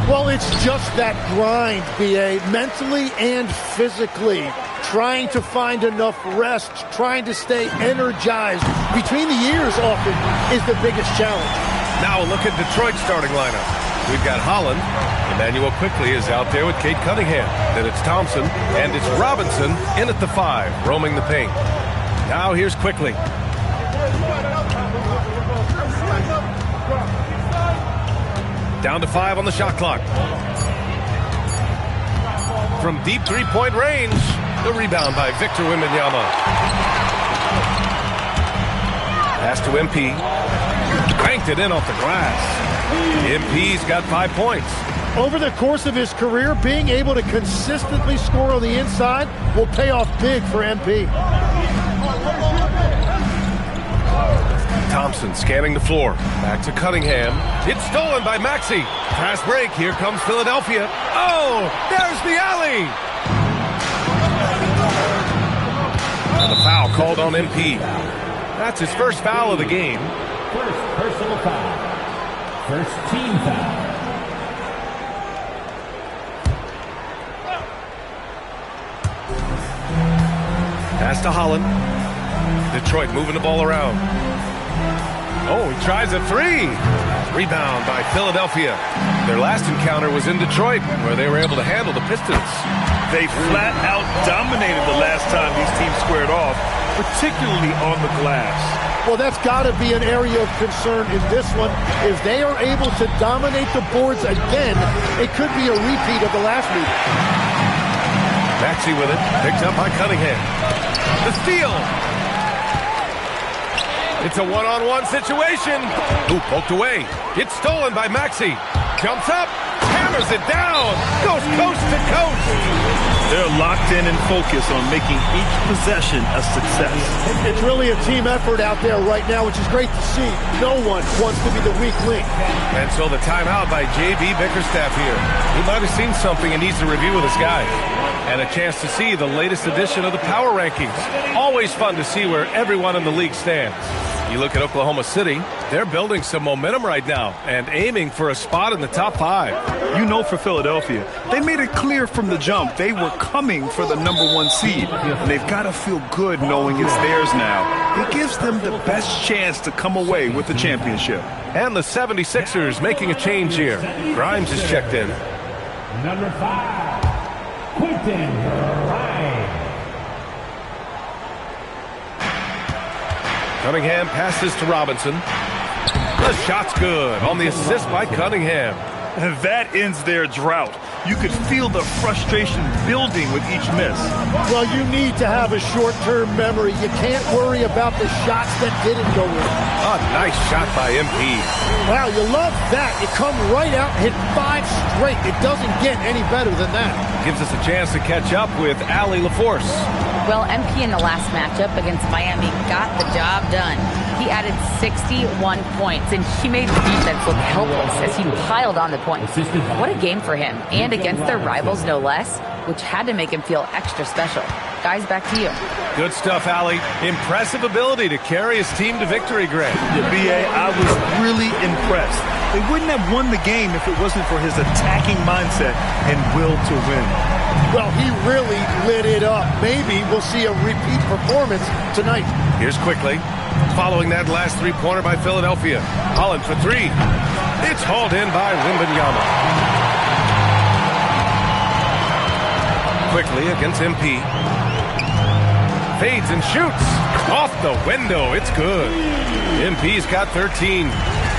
Well, it's just that grind, B.A., mentally and physically. Trying to find enough rest, trying to stay energized between the years often is the biggest challenge. Now a look at Detroit's starting lineup. We've got Holland. Emmanuel Quickly is out there with Cade Cunningham. Then it's Thompson, and it's Robinson in at the 5, roaming the paint. Now here's Quickly. Down to 5 on the shot clock. From deep three-point range, the rebound by Victor Wembanyama. Pass to MP. Cranked it in off the glass. MP's got 5 points. Over the course of his career, being able to consistently score on the inside will pay off big for MP. Thompson scanning the floor. Back to Cunningham. It's stolen by Maxey. Fast break. Here comes Philadelphia. Oh, there's the alley. And the foul called on MP. That's his first foul of the game. First personal foul. First team foul. Pass to Holland. Detroit moving the ball around. Oh, he tries a three. Rebound by Philadelphia. Their last encounter was in Detroit, where they were able to handle the Pistons. They flat out dominated the last time these teams squared off, particularly on the glass. Well, that's got to be an area of concern in this one. If they are able to dominate the boards again, it could be a repeat of the last meeting. Maxey with it, picked up by Cunningham. The steal. It's a one-on-one situation. Ooh, poked away. It's stolen by Maxey. Jumps up, hammers it down, goes coast to coast. They're locked in and focused on making each possession a success. It's really a team effort out there right now, which is great to see. No one wants to be the weak link. And so the timeout by J.B. Bickerstaff here. He might have seen something and needs to review with his guys. And a chance to see the latest edition of the power rankings. Always fun to see where everyone in the league stands. You look at Oklahoma City, they're building some momentum right now and aiming for a spot in the top 5. You know, for Philadelphia, they made it clear from the jump they were coming for the #1 seed. And they've got to feel good knowing it's theirs now. It gives them the best chance to come away with the championship. And the 76ers making a change here. Grimes is checked in. Number 5, Quentin Grimes. Cunningham passes to Robinson. The shot's good on the assist by Cunningham. And that ends their drought. You could feel the frustration building with each miss. Well, you need to have a short-term memory. You can't worry about the shots that didn't go in. A nice shot by MP. Wow, you love that. It comes right out and hit 5 straight. It doesn't get any better than that. Gives us a chance to catch up with Allie LaForce. Well, MP in the last matchup against Miami got the job done. He added 61 points, and he made the defense look helpless as he piled on the points. What a game for him, and against their rivals, no less, which had to make him feel extra special. Guys, back to you. Good stuff, Allie. Impressive ability to carry his team to victory, Greg. Yeah, B.A., I was really impressed. They wouldn't have won the game if it wasn't for his attacking mindset and will to win. Well, he really lit it up. Maybe we'll see a repeat performance tonight. Here's Quickly. Following that last three-pointer by Philadelphia. Holland for 3. It's hauled in by Wembanyama. Quickly against MP. Fades and shoots. Off the window. It's good. MP's got 13.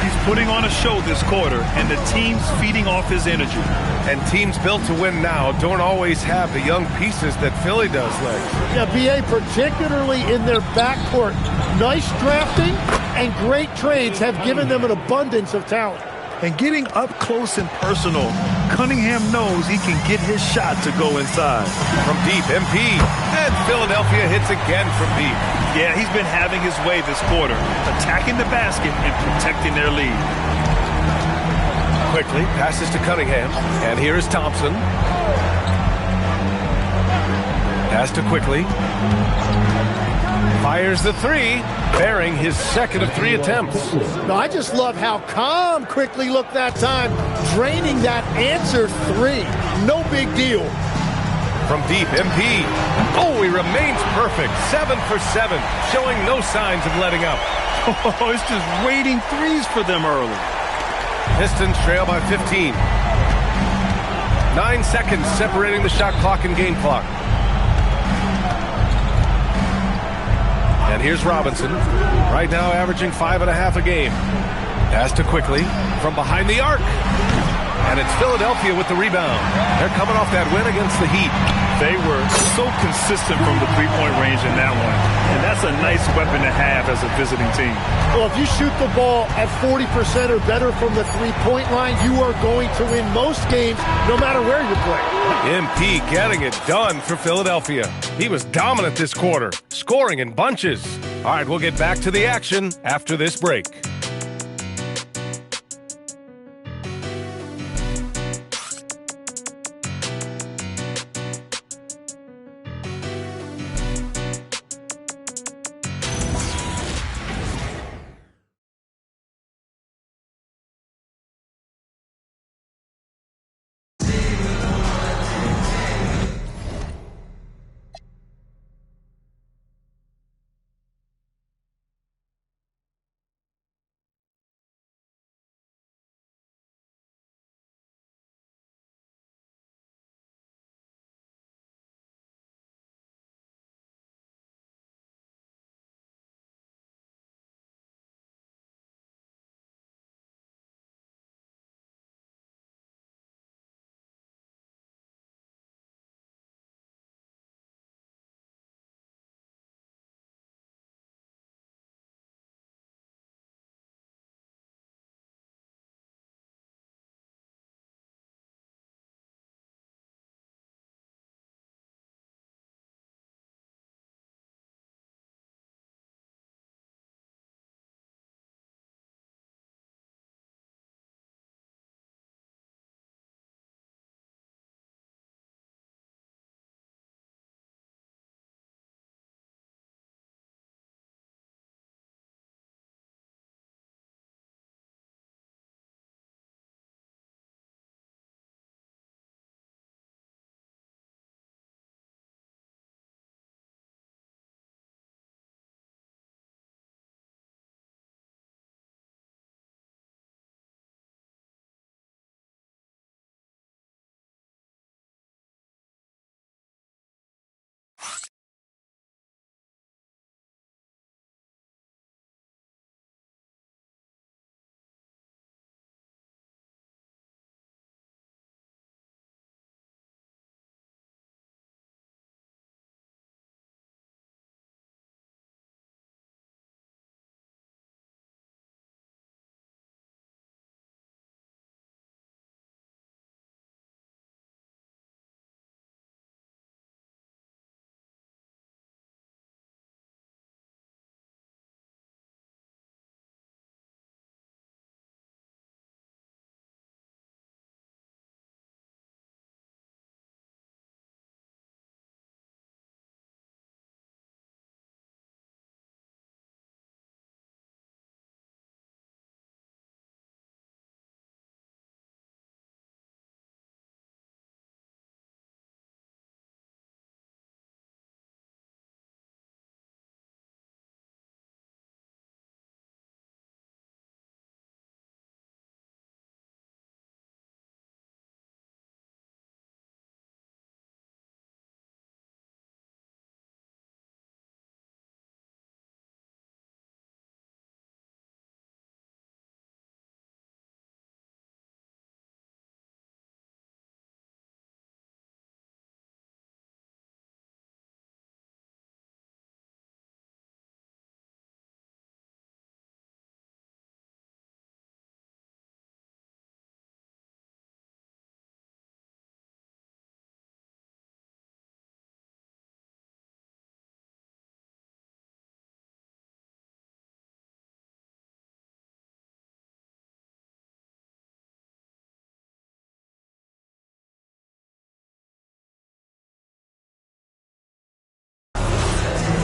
He's putting on a show this quarter, and the team's feeding off his energy. And teams built to win now don't always have the young pieces that Philly does, Lex. Yeah, B.A., particularly in their backcourt. Nice drafting and great trades have given them an abundance of talent. And getting up close and personal, Cunningham knows he can get his shot to go inside. From deep, MP. And Philadelphia hits again from deep. Yeah, he's been having his way this quarter, attacking the basket and protecting their lead. Quickly passes to Cunningham. And here is Thompson. Pass to Quickly. Fires the 3, bearing his second of 3 attempts. No, I just love how calm Quickly looked that time, draining that answer 3. No big deal. From deep, MP. Oh, he remains perfect. 7 for 7, showing no signs of letting up. Oh, it's just waiting threes for them early. Pistons trail by 15. 9 seconds separating the shot clock and game clock. And here's Robinson, right now averaging 5.5 a game. Pass to Quickly from behind the arc. And it's Philadelphia with the rebound. They're coming off that win against the Heat. They were so consistent from the three-point range in that one. And that's a nice weapon to have as a visiting team. Well, if you shoot the ball at 40% or better from the three-point line, you are going to win most games no matter where you play. MP getting it done for Philadelphia. He was dominant this quarter, scoring in bunches. All right, we'll get back to the action after this break.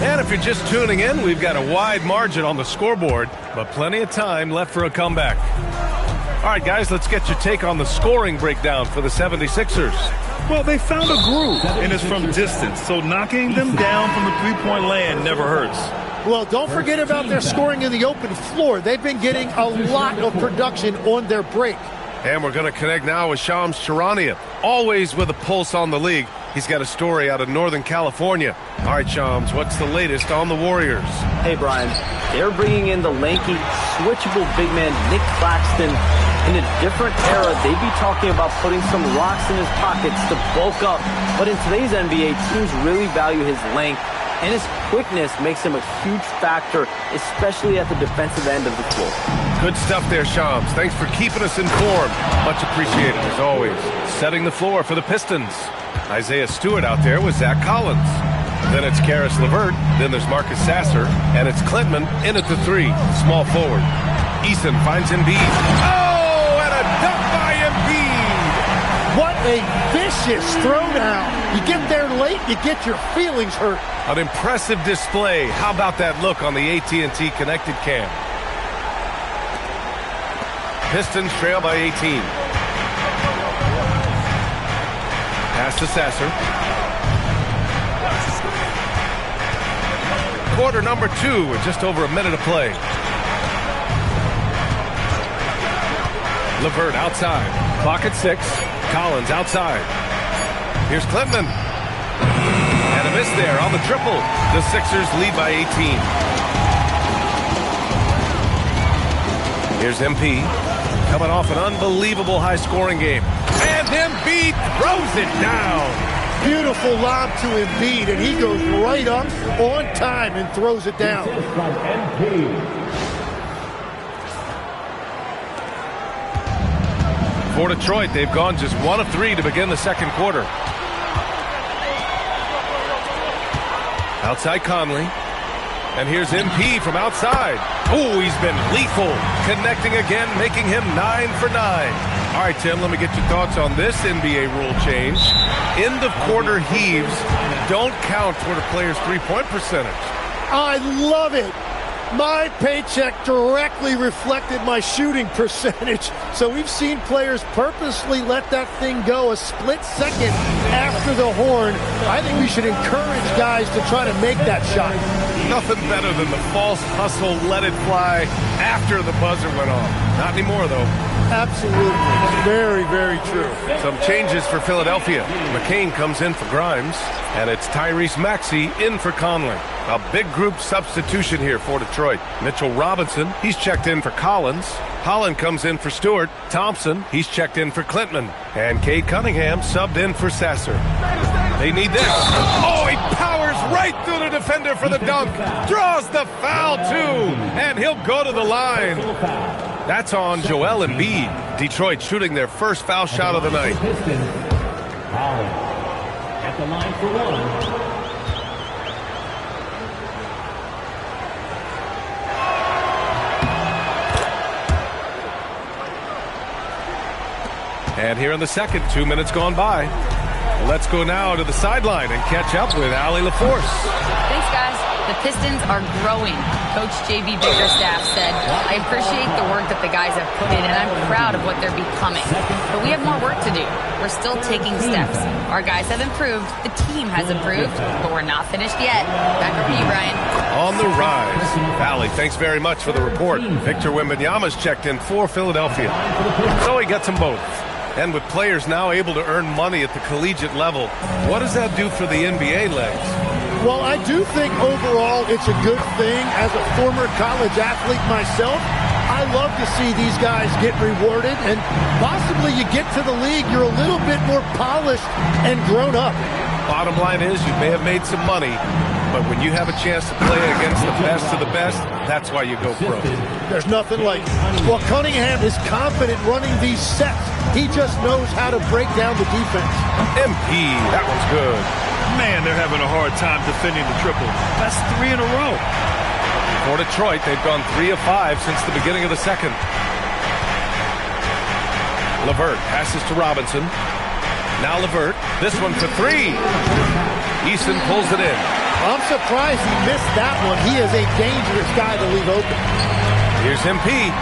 And if you're just tuning in, we've got a wide margin on the scoreboard, but plenty of time left for a comeback. All right, guys, let's get your take on the scoring breakdown for the 76ers. Well, they found a groove, and it's from distance, so knocking them down from the three-point land never hurts. Well, don't forget about their scoring in the open floor. They've been getting a lot of production on their break. And we're going to connect now with Shams Charania, always with a pulse on the league. He's got a story out of Northern California. All right, Shams, what's the latest on the Warriors? Hey, Brian. They're bringing in the lanky, switchable big man Nick Claxton In a different era, they'd be talking about putting some rocks in his pockets to bulk up. But in today's NBA, teams really value his length, and his quickness makes him a huge factor, especially at the defensive end of the floor. Good stuff there, Shams. Thanks for keeping us informed. Much appreciated, as always. Setting the floor for the Pistons. Isaiah Stewart out there with Zach Collins. Then it's Karis LeVert. Then there's Marcus Sasser. And it's Klintman in at the 3. Small forward. Eason finds Embiid. Oh, and a dunk by Embiid! What a vicious throwdown. You get there late, you get your feelings hurt. An impressive display. How about that look on the AT&T connected cam? Pistons trail by 18. Pass to Sasser. Quarter number 2 with just over a minute of play. LeVert outside. Clock at 6. Collins outside. Here's Klintman. And a miss there on the triple. The Sixers lead by 18. Here's MP. Coming off an unbelievable high-scoring game. And Embiid throws it down. Beautiful lob to Embiid, and he goes right up on time and throws it down. For Detroit, they've gone just 1 of 3 to begin the second quarter. Outside Conley. And here's MP from outside. Oh, he's been lethal. Connecting again, making him 9 for 9. All right, Tim, let me get your thoughts on this NBA rule change. End of quarter heaves don't count toward a player's three-point percentage. I love it. My paycheck directly reflected my shooting percentage. So we've seen players purposely let that thing go a split second after the horn. I think we should encourage guys to try to make that shot. Nothing better than the false hustle, let it fly after the buzzer went off. Not anymore, though. Absolutely. Very, very true. Some changes for Philadelphia. McCain comes in for Grimes, and it's Tyrese Maxey in for Conley. A big group substitution here for Detroit. Mitchell Robinson, he's checked in for Collins. Holland comes in for Stewart. Thompson, he's checked in for Klintman. And Cade Cunningham subbed in for Sasser. They need this. Oh, he powers right through the defender for the dunk. Draws the foul, too. And he'll go to the line. That's on Joel Embiid. Detroit shooting their first foul shot of the night. At the line for 1. And here in the second, 2 minutes gone by. Let's go now to the sideline and catch up with Allie LaForce. Thanks, guys. The Pistons are growing. Coach J.B. Bickerstaff said, I appreciate the work that the guys have put in, and I'm proud of what they're becoming. But we have more work to do. We're still taking steps. Our guys have improved. The team has improved, but we're not finished yet. Back over to you, Brian. On the rise. Allie, thanks very much for the report. Victor Wembanyama's checked in for Philadelphia. So he gets them both. And with players now able to earn money at the collegiate level, what does that do for the NBA legs? Well, I do think overall it's a good thing. As a former college athlete myself, I love to see these guys get rewarded, and possibly you get to the league, you're a little bit more polished and grown up. Bottom line is you may have made some money, but when you have a chance to play against the best of the best, that's why you go pro. There's nothing like it. Well, Cunningham is confident running these sets. He just knows how to break down the defense. MP, that one's good. Man, they're having a hard time defending the triple. That's 3 in a row. For Detroit, they've gone 3 of 5 since the beginning of the second. LeVert passes to Robinson. Now LeVert, this one for 3. Eason pulls it in. I'm surprised he missed that one. He is a dangerous guy to leave open. Here's MP,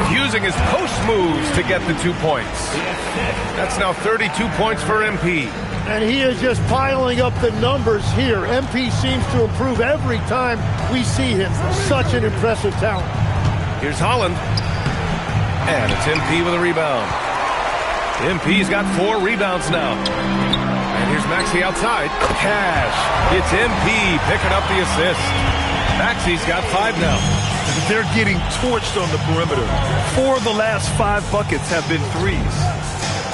using his post moves to get the 2 points. That's now 32 points for MP. And he is just piling up the numbers here. MP seems to improve every time we see him. Such an impressive talent. Here's Holland. And it's MP with a rebound. MP's got 4 rebounds now. And here's Maxey outside. Cash. It's MP picking up the assist. Maxey's got 5 now. They're getting torched on the perimeter. 4 of the last 5 buckets have been threes.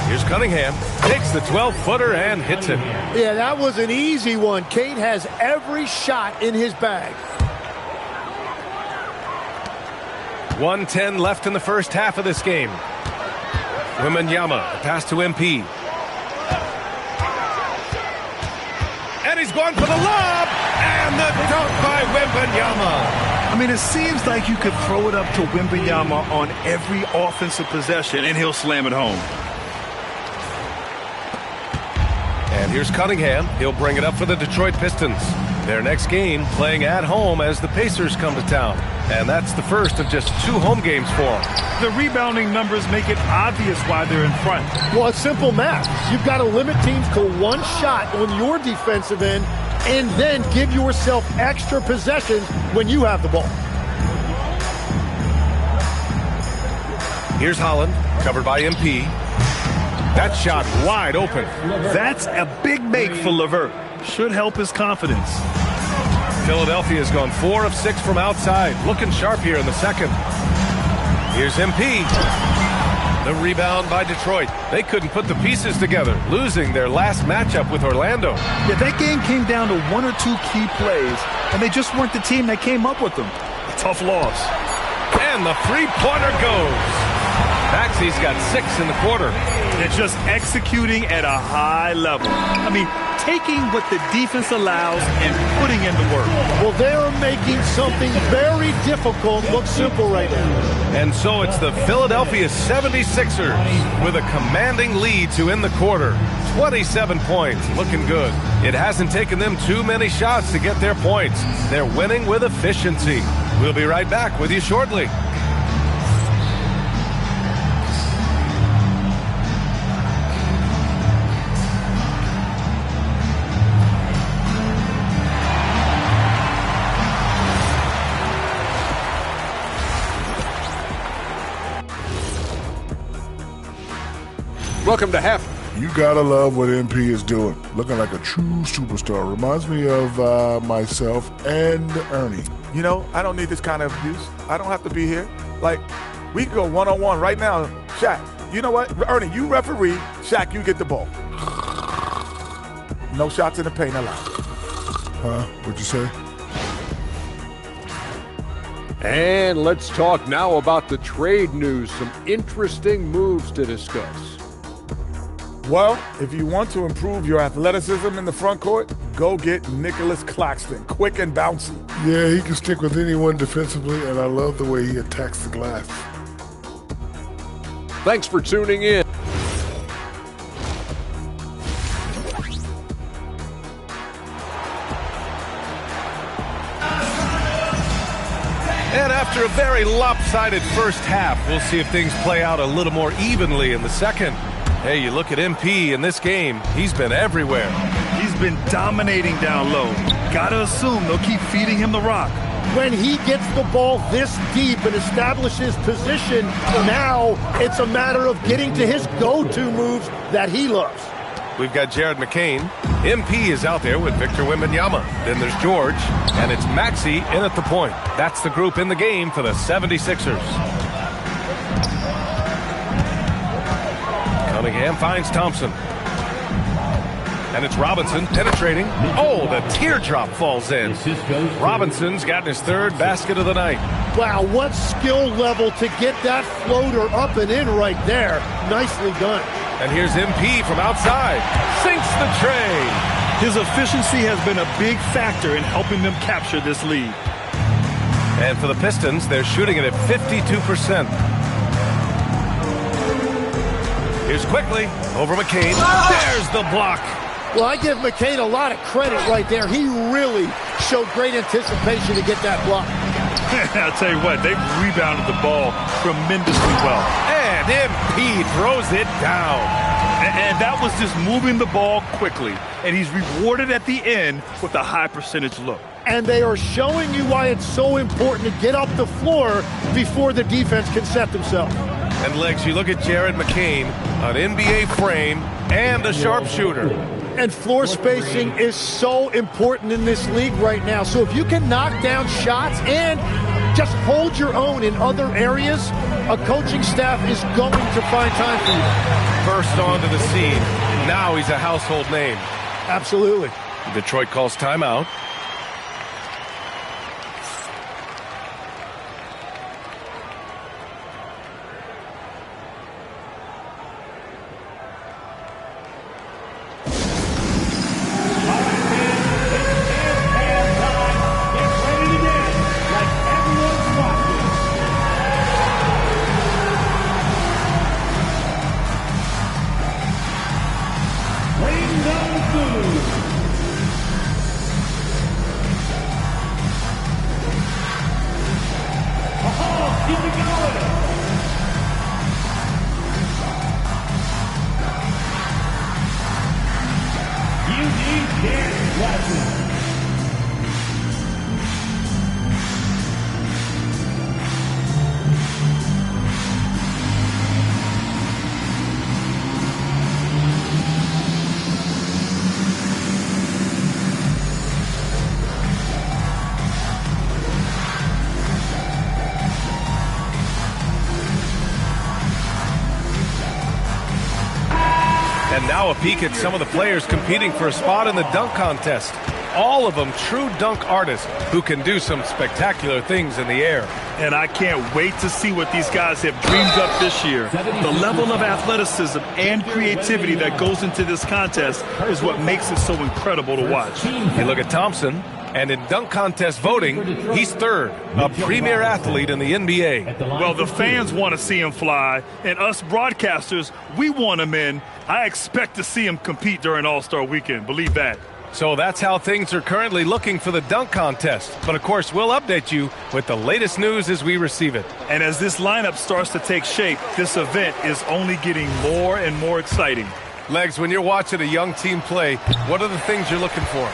Here's Cunningham. Takes the 12-footer and hits it. Yeah, that was an easy one. Cade has every shot in his bag. 1:10 left in the first half of this game. Wembanyama, a pass to MP. And he's going for the lob! And the dunk by Wembanyama. I mean, it seems like you could throw it up to Wembanyama on every offensive possession, and he'll slam it home. And here's Cunningham. He'll bring it up for the Detroit Pistons. Their next game playing at home as the Pacers come to town. And that's the first of just 2 home games for them. The rebounding numbers make it obvious why they're in front. Well, it's simple math. You've got to limit teams to 1 shot on your defensive end and then give yourself extra possessions when you have the ball. Here's Holland, covered by MP. That shot wide open. That's a big make for LeVert. Should help his confidence. Philadelphia's gone 4 of 6 from outside. Looking sharp here in the second. Here's MP. The rebound by Detroit. They couldn't put the pieces together, losing their last matchup with Orlando. Yeah, that game came down to 1 or 2 key plays, and they just weren't the team that came up with them. A tough loss. And the three-pointer goes. Maxey's got 6 in the quarter. They're just executing at a high level. I mean, taking what the defense allows and putting in the work. Well, they're making something very difficult look simple right now. And so it's the Philadelphia 76ers with a commanding lead to end the quarter. 27 points, looking good. It hasn't taken them too many shots to get their points. They're winning with efficiency. We'll be right back with you shortly. Welcome to half. You gotta love what MP is doing. Looking like a true superstar. Reminds me of myself and Ernie. You know, I don't need this kind of abuse. I don't have to be here. Like, we can go one-on-one right now. Shaq, you know what? Ernie, you referee. Shaq, you get the ball. No shots in the paint allowed. Huh? What'd you say? And let's talk now about the trade news. Some interesting moves to discuss. Well, if you want to improve your athleticism in the front court, go get Nicholas Claxton, quick and bouncy. Yeah, he can stick with anyone defensively, and I love the way he attacks the glass. Thanks for tuning in. And after a very lopsided first half, we'll see if things play out a little more evenly in the second. Hey, you look at MP in this game, he's been everywhere. He's been dominating down low. Gotta assume they'll keep feeding him the rock. When he gets the ball this deep and establishes position, now it's a matter of getting to his go-to moves that he loves. We've got Jared McCain. MP is out there with Victor Wembanyama. Then there's George, and it's Maxey in at the point. That's the group in the game for the 76ers. Cunningham finds Thompson. And it's Robinson penetrating. Oh, the teardrop falls in. Robinson's gotten his 3rd basket of the night. Wow, what skill level to get that floater up and in right there. Nicely done. And here's MP from outside. Sinks the tray. His efficiency has been a big factor in helping them capture this lead. And for the Pistons, they're shooting it at 52%. Here's Quickly over McCain. There's the block. Well, I give McCain a lot of credit right there. He really showed great anticipation to get that block. I'll tell you what, they've rebounded the ball tremendously well. And MP throws it down. And that was just moving the ball quickly. And he's rewarded at the end with a high percentage look. And they are showing you why it's so important to get up the floor before the defense can set themselves. And Legs, you look at Jared McCain, an NBA frame and a sharpshooter. And floor spacing is so important in this league right now. So if you can knock down shots and just hold your own in other areas, a coaching staff is going to find time for you. Burst onto the scene. Now he's a household name. Absolutely. Detroit calls timeout. And now a peek at some of the players competing for a spot in the dunk contest. All of them true dunk artists who can do some spectacular things in the air. And I can't wait to see what these guys have dreamed up this year. The level of athleticism and creativity that goes into this contest is what makes it so incredible to watch. You look at Thompson, and in dunk contest voting, he's third, a premier athlete in the NBA. Well, the fans want to see him fly, and us broadcasters, we want him in. I expect to see him compete during All-Star Weekend, believe that. So that's how things are currently looking for the dunk contest. But of course, we'll update you with the latest news as we receive it. And as this lineup starts to take shape, this event is only getting more and more exciting. Legs, when you're watching a young team play, what are the things you're looking for?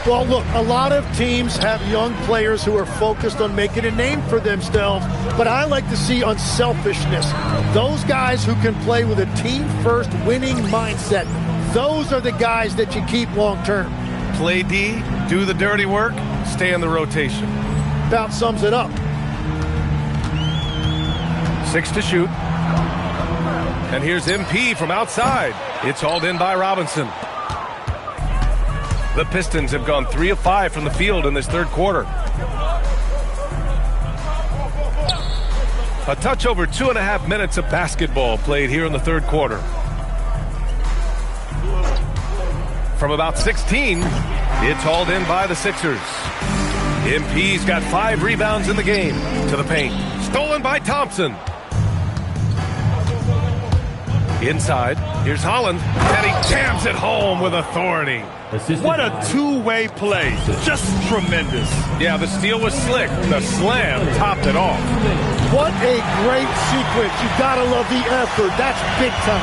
Well, look, a lot of teams have young players who are focused on making a name for themselves, but I like to see unselfishness. Those guys who can play with a team-first winning mindset, those are the guys that you keep long-term. Play D, do the dirty work, stay in the rotation. About sums it up. 6 to shoot. And here's MP from outside. It's hauled in by Robinson. The Pistons have gone 3 of 5 from the field in this third quarter. A touch over 2.5 minutes of basketball played here in the third quarter. From about 16, it's hauled in by the Sixers. MP's got 5 rebounds in the game. To the paint. Stolen by Thompson. Inside, here's Holland, and he jams it home with authority. What a two-way play. Just tremendous. Yeah, the steal was slick. The slam topped it off. What a great sequence. You gotta love the effort. That's big time.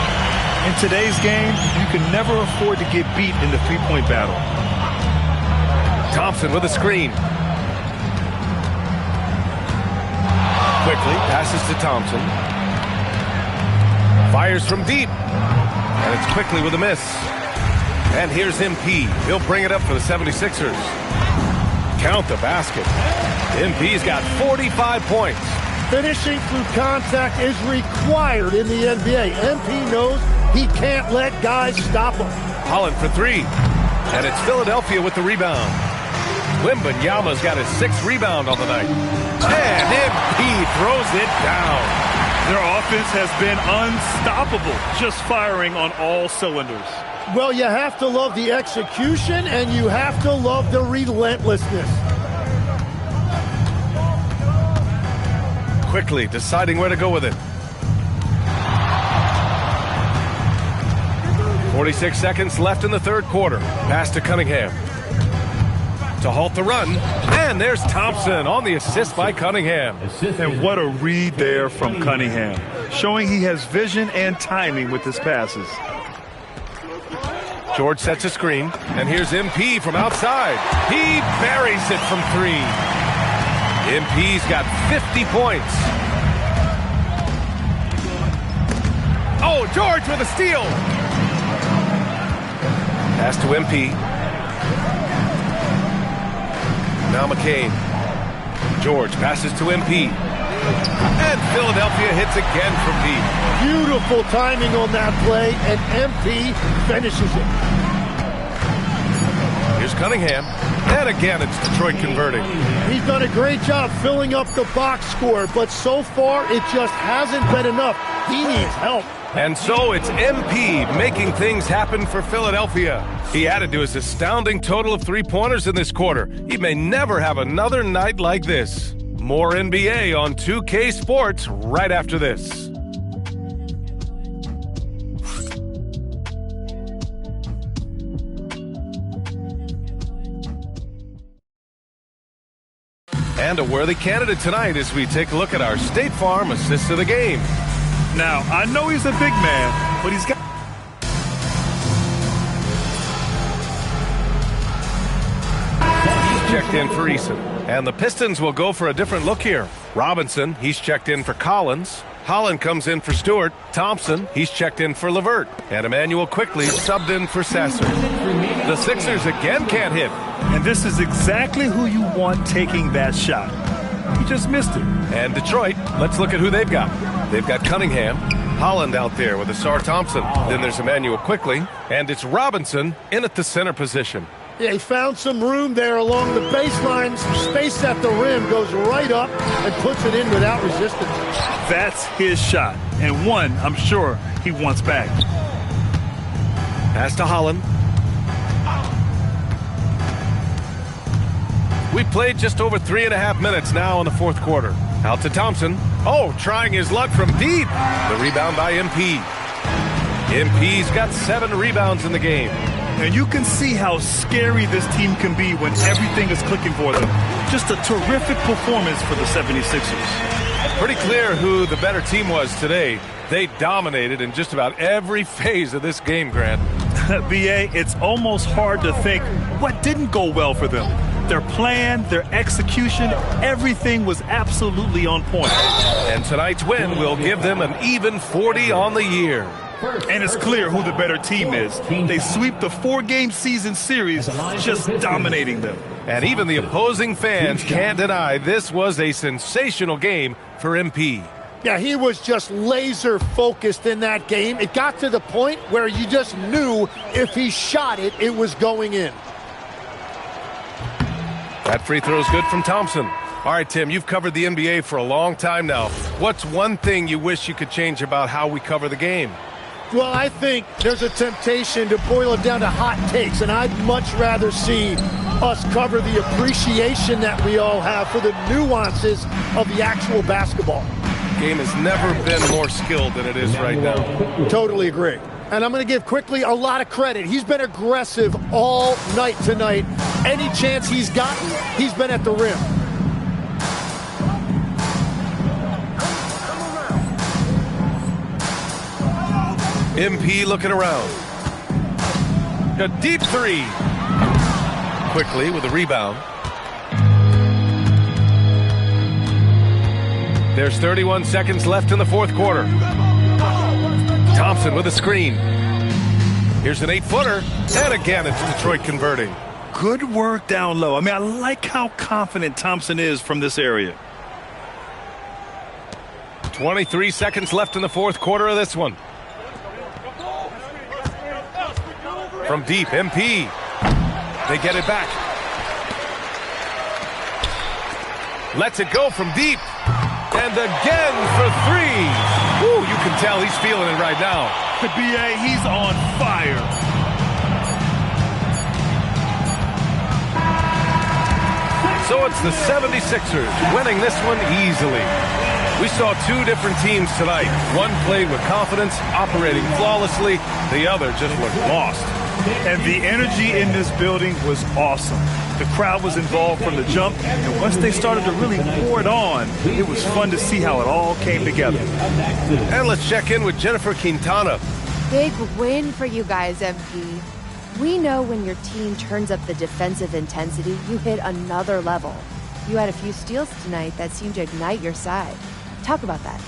In today's game, you can never afford to get beat in the three-point battle. Thompson with a screen. Quickly passes to Thompson. Fires from deep. And it's quickly with a miss. And here's MP. He'll bring it up for the 76ers. Count the basket. MP's got 45 points. Finishing through contact is required in the NBA. MP knows he can't let guys stop him. Holland for 3. And it's Philadelphia with the rebound. Wembanyama's got his 6th rebound on the night. And MP throws it down. Their offense has been unstoppable, just firing on all cylinders. Well, you have to love the execution, and you have to love the relentlessness. Quickly deciding where to go with it. 46 seconds left in the third quarter. Pass to Cunningham. To halt the run. And there's Thompson on the assist by Cunningham. And what a read there from Cunningham, showing he has vision and timing with his passes. George sets a screen, and here's MP from outside. He buries it from 3. MP's got 50 points. Oh, George with a steal. Pass to MP. Now McCain. George passes to MP. And Philadelphia hits again from deep. Beautiful timing on that play, and MP finishes it. Here's Cunningham. And again, it's Detroit converting. He's done a great job filling up the box score, but so far it just hasn't been enough. He needs help. And so it's MP making things happen for Philadelphia. He added to his astounding total of 3-pointers in this quarter. He may never have another night like this. More NBA on 2K Sports right after this. And a worthy candidate tonight as we take a look at our State Farm assist of the game. Now, I know he's a big man, but he's got... He's checked in for Eason. And the Pistons will go for a different look here. Robinson, he's checked in for Collins. Holland comes in for Stewart. Thompson, he's checked in for LeVert. And Emmanuel quickly subbed in for Sasser. The Sixers again can't hit. And this is exactly who you want taking that shot. He just missed it. And Detroit, let's look at who they've got. They've got Cunningham, Holland out there with Asar Thompson. Then there's Emmanuel quickly, and it's Robinson in at the center position. Yeah, he found some room there along the baseline. Some space at the rim, goes right up and puts it in without resistance. That's his shot, and one I'm sure he wants back. Pass to Holland. We played just over 3.5 minutes now in the fourth quarter. Out to Thompson. Oh, trying his luck from deep. The rebound by MP. MP's got 7 rebounds in the game. And you can see how scary this team can be when everything is clicking for them. Just a terrific performance for the 76ers. Pretty clear who the better team was today. They dominated in just about every phase of this game, Grant. BA, it's almost hard to think what didn't go well for them. Their plan, their execution, everything was absolutely on point. And tonight's win will give them an even 40 on the year. And it's clear who the better team is. They sweep the 4-game season series, just dominating them. And even the opposing fans can't deny this was a sensational game for MP. Yeah, he was just laser focused in that game. It got to the point where you just knew if he shot it, it was going in. That free throw is good from Thompson. All right, Tim, you've covered the NBA for a long time now. What's one thing you wish you could change about how we cover the game? Well, I think there's a temptation to boil it down to hot takes, and I'd much rather see us cover the appreciation that we all have for the nuances of the actual basketball. Game has never been more skilled than it is right now. Totally agree. And I'm going to give Quickly a lot of credit. He's been aggressive all night tonight. Any chance he's gotten, he's been at the rim. MP looking around. A deep three. Quickly with a rebound. There's 31 seconds left in the fourth quarter. Thompson with a screen. Here's an 8-footer. And again, it's Detroit converting. Good work down low. I mean, I like how confident Thompson is from this area. 23 seconds left in the fourth quarter of this one. From deep, MP. They get it back. Lets it go from deep. And again for 3. Ooh, you can tell he's feeling it right now. BA, he's on fire. So it's the 76ers winning this one easily. We saw 2 different teams tonight. One played with confidence, operating flawlessly. The other just looked lost. And the energy in this building was awesome. The crowd was involved from the jump, and once they started to really pour it on, it was fun to see how it all came together. And let's check in with Jennifer Quintana. Big win for you guys, MP. We know when your team turns up the defensive intensity, you hit another level. You had a few steals tonight that seemed to ignite your side. Talk about that.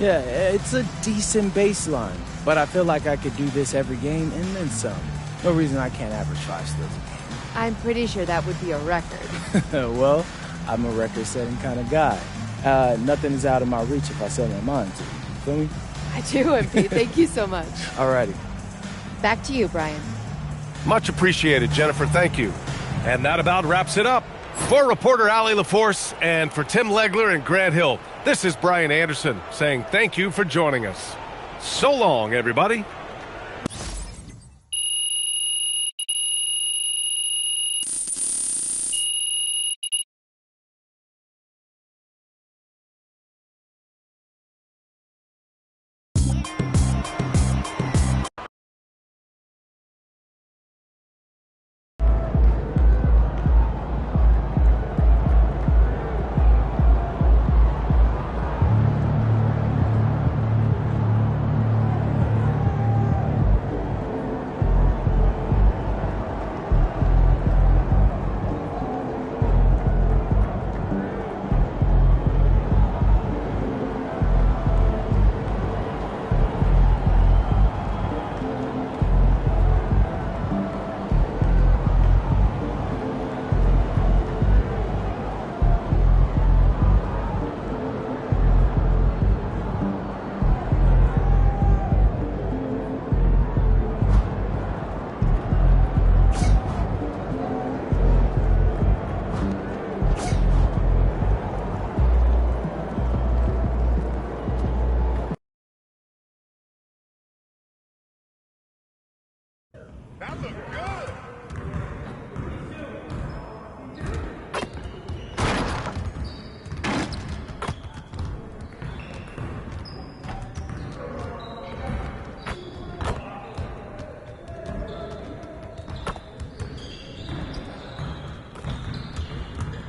Yeah, it's a decent baseline, but I feel like I could do this every game and then some. No reason I can't average 5 steals a game. I'm pretty sure that would be a record. Well, I'm a record-setting kind of guy. Nothing is out of my reach if I set my mind to. You feel me? I do, MP. Thank you so much. Alrighty. Back to you, Brian. Much appreciated, Jennifer. Thank you. And that about wraps it up. For reporter Allie LaForce and for Tim Legler and Grant Hill, this is Brian Anderson saying thank you for joining us. So long, everybody.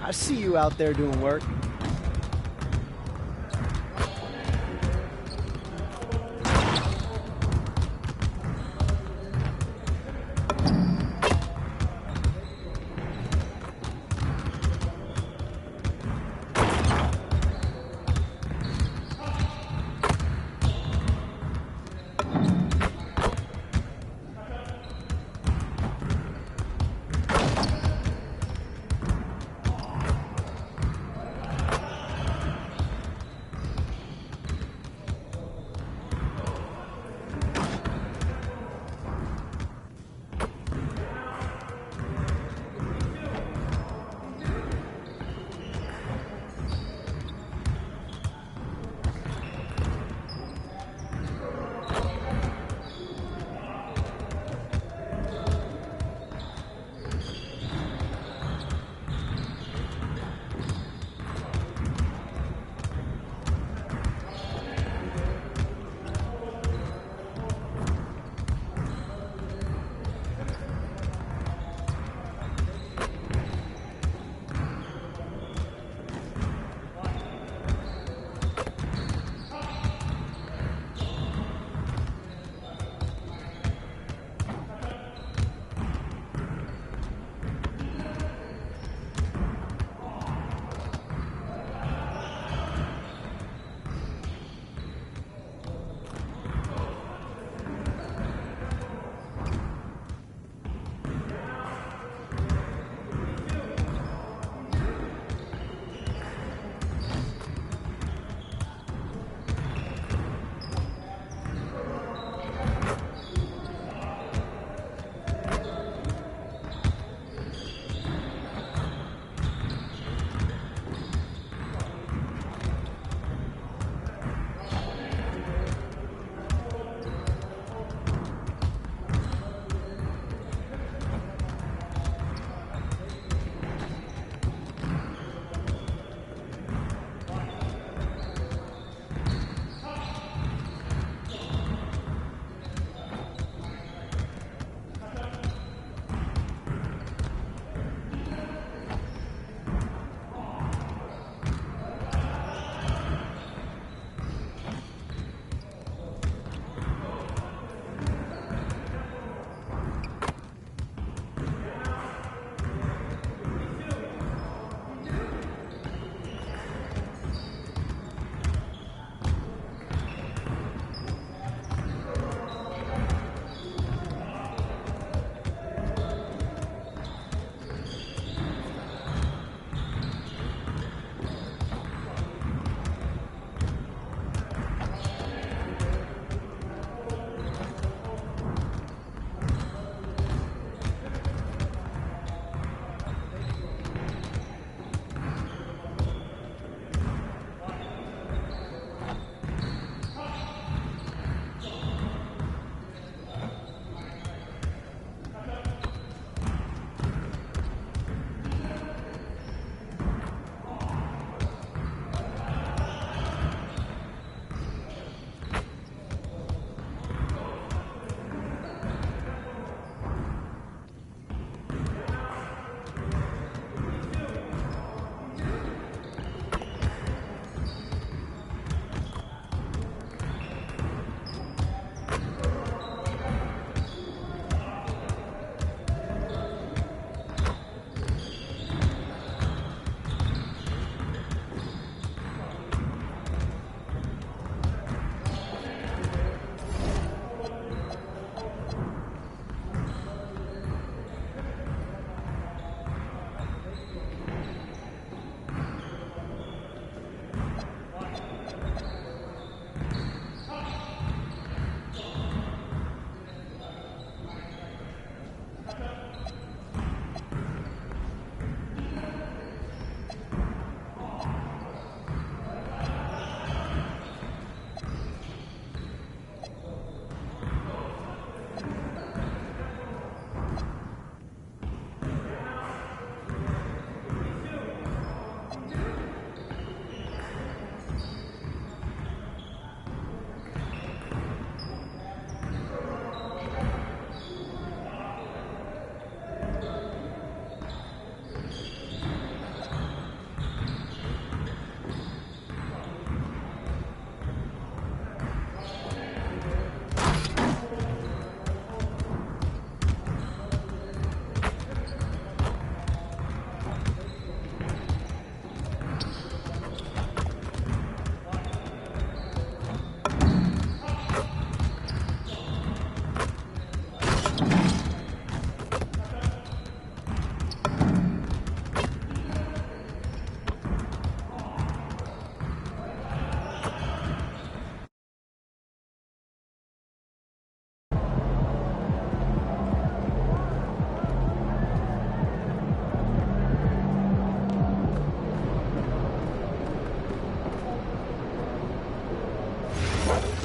I see you out there doing work.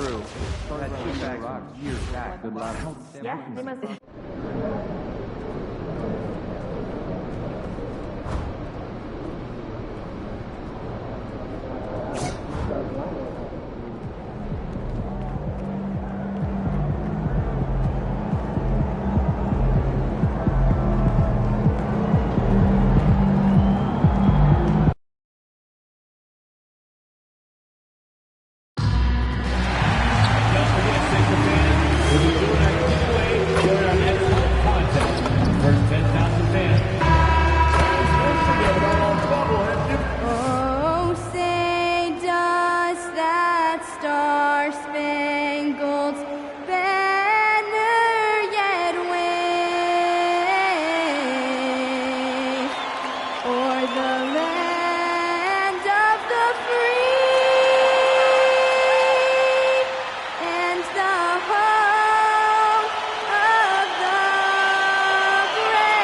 through. That chip back years back. Good luck. Yeah, they must have. Oh, say does that star-spangled banner yet wave o'er the land of the free and the home of the brave?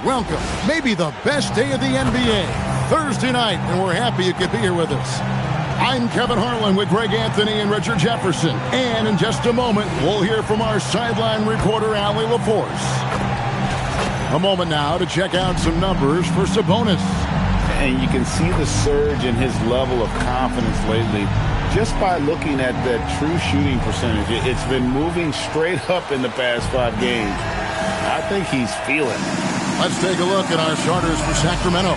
Welcome, maybe the best day of the NBA, Thursday night, and we're happy you could be here with us. I'm Kevin Harlan with Greg Anthony and Richard Jefferson, and in just a moment, we'll hear from our sideline reporter, Allie LaForce. A moment now to check out some numbers for Sabonis. And you can see the surge in his level of confidence lately just by looking at that true shooting percentage. It's been moving straight up in the past 5 games. I think he's feeling it. Let's take a look at our starters for Sacramento.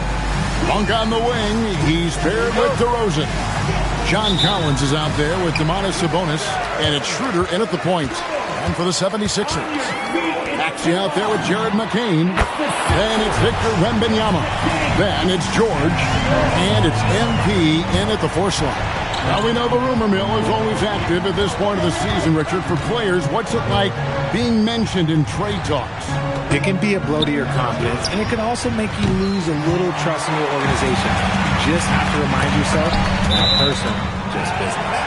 Monk on the wing, he's paired with DeRozan. John Collins is out there with Domantas Sabonis, and it's Schroeder in at the point. And for the 76ers, Maxey out there with Jared McCain. Then it's Victor Wembanyama. Then it's George, and it's MP in at the force line. Now we know the rumor mill is always active at this point of the season, Richard. For players, what's it like being mentioned in trade talks? It can be a blow to your confidence, and it can also make you lose a little trust in your organization. You just have to remind yourself, not personal, just business.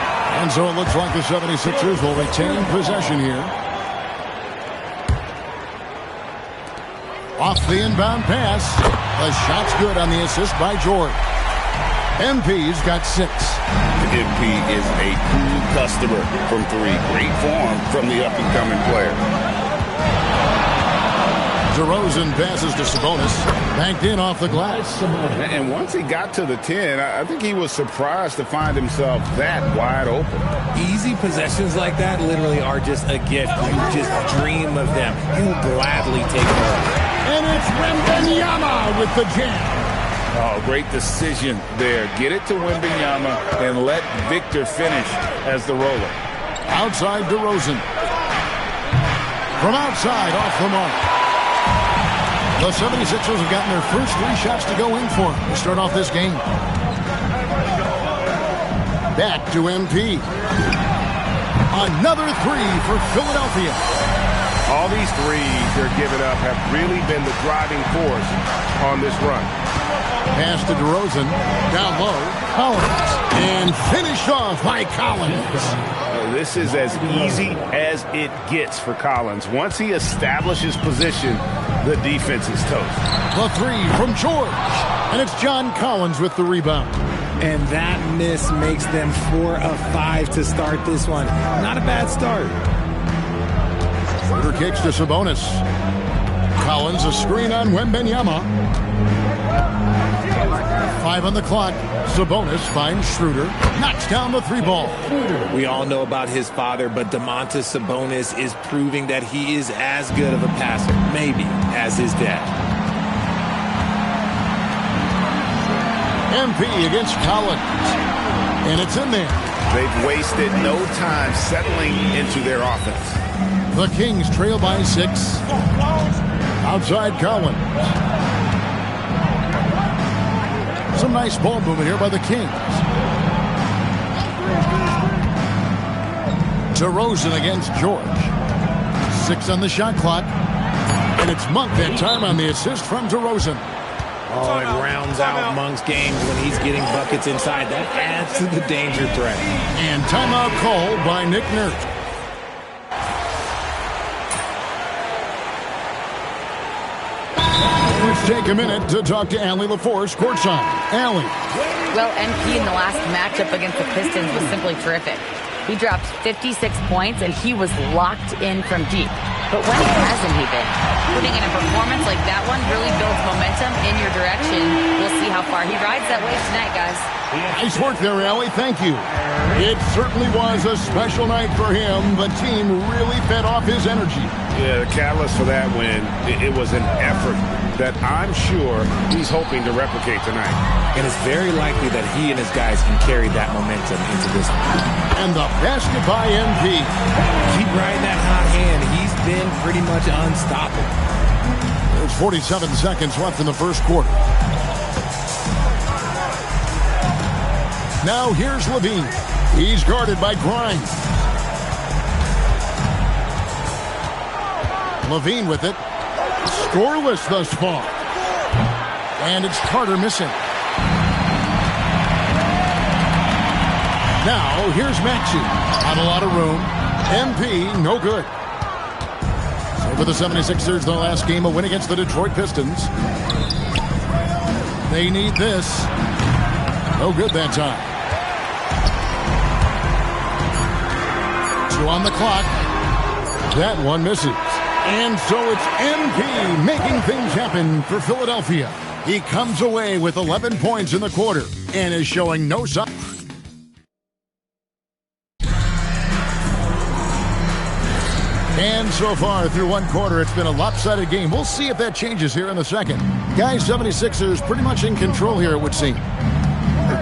And so it looks like the 76ers will retain possession here. Off the inbound pass. The shot's good on the assist by George. MP's got 6. MP is a cool customer from 3. Great form from the up-and-coming player. DeRozan passes to Sabonis. Banked in off the glass. And once he got to the 10, I think he was surprised to find himself that wide open. Easy possessions like that literally are just a gift. You just dream of them. He'll gladly take them. And it's Wembanyama with the jam. Oh, great decision there. Get it to Wembanyama and let Victor finish as the roller. Outside DeRozan. From outside, off the mark. The 76ers have gotten their first 3 shots to go in for them to start off this game. Back to MP. Another 3 for Philadelphia. All these threes they're giving up have really been the driving force on this run. Pass to DeRozan. Down low. Collins. And finished off by Collins. This is as easy as it gets for Collins. Once he establishes position, the defense is toast. The 3 from George. And it's John Collins with the rebound. And that miss makes them 4 of 5 to start this one. Not a bad start. Schroeder kicks to Sabonis. Collins, a screen on Wembanyama. 5 on the clock. Sabonis finds Schroeder. Knocks down the 3 ball. We all know about his father, but Domantas Sabonis is proving that he is as good of a passer, maybe, as his dad. MP against Collins. And it's in there. They've wasted no time settling into their offense. The Kings trail by 6. Outside Collins. Some nice ball movement here by the Kings. DeRozan against George. 6 on the shot clock. And it's Monk that time on the assist from DeRozan. Oh, it rounds out Monk's games when he's getting buckets inside. That adds to the danger threat. And timeout called by Nick Nurse. Let's take a minute to talk to Allie LaForce courtside. Allie. Well, MP in the last matchup against the Pistons was simply terrific. He dropped 56 points, and he was locked in from deep. But when hasn't he been? Putting in a performance like that one really builds momentum in your direction. We'll see how far he rides that wave tonight, guys. Nice work there, Allie. Thank you. It certainly was a special night for him. The team really fed off his energy. Yeah, the catalyst for that win, it was an effort that I'm sure he's hoping to replicate tonight. And it's very likely that he and his guys can carry that momentum into this one. And the basket by MP. Keep riding that hot hand. He's been pretty much unstoppable. There's 47 seconds left in the first quarter. Now here's Levine. He's guarded by Grimes. Levine with it. Scoreless thus far. And it's Carter missing. Now here's Maxey. Not a lot of room. MP, no good. So for the 76ers, their last game, a win against the Detroit Pistons. They need this. No good that time. 2 on the clock. That one misses. And so it's MP making things happen for Philadelphia. He comes away with 11 points in the quarter and is showing no sign. And so far through one quarter, it's been a lopsided game. We'll see if that changes here in the second. Guys, 76ers pretty much in control here, it would seem.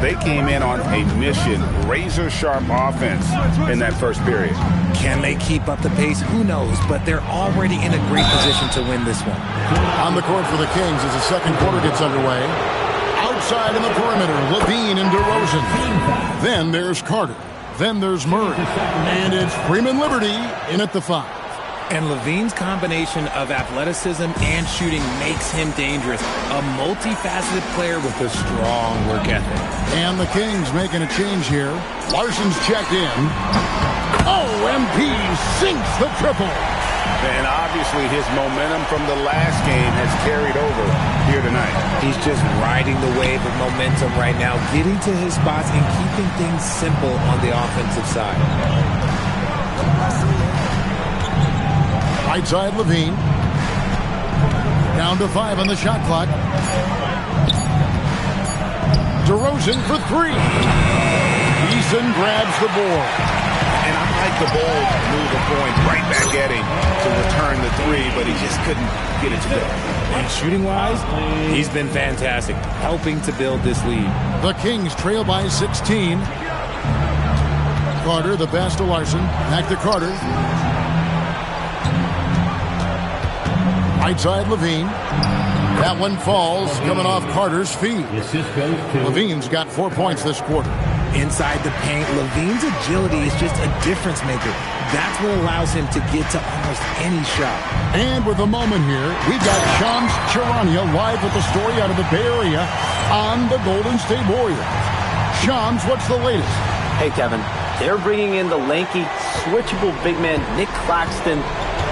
They came in on a mission, razor-sharp offense in that first period. Can they keep up the pace? Who knows? But they're already in a great position to win this one. On the court for the Kings as the second quarter gets underway. Outside in the perimeter, Levine and DeRozan. Then there's Carter. Then there's Murray. And it's Freeman Liberty in at the 5. And Levine's combination of athleticism and shooting makes him dangerous. A multifaceted player with a strong work ethic. And the Kings making a change here. Larson's checked in. Oh, MP sinks the triple. And obviously his momentum from the last game has carried over here tonight. He's just riding the wave of momentum right now, getting to his spots and keeping things simple on the offensive side. Right side, Levine. Down to 5 on the shot clock. DeRozan for 3. Eason grabs the board. And I like the bold move of going right back at him to return the 3, but he just couldn't get it to go. And shooting-wise, he's been fantastic, helping to build this lead. The Kings trail by 16. Carter, the pass to Larson. Back to Carter. Right side, Levine. That one falls, coming off Carter's feet. Levine's got 4 points this quarter. Inside the paint, Levine's agility is just a difference maker. That's what allows him to get to almost any shot. And with a moment here, we've got Shams Charania live with the story out of the Bay Area on the Golden State Warriors. Shams, what's the latest? Hey, Kevin. They're bringing in the lanky, switchable big man Nick Claxton.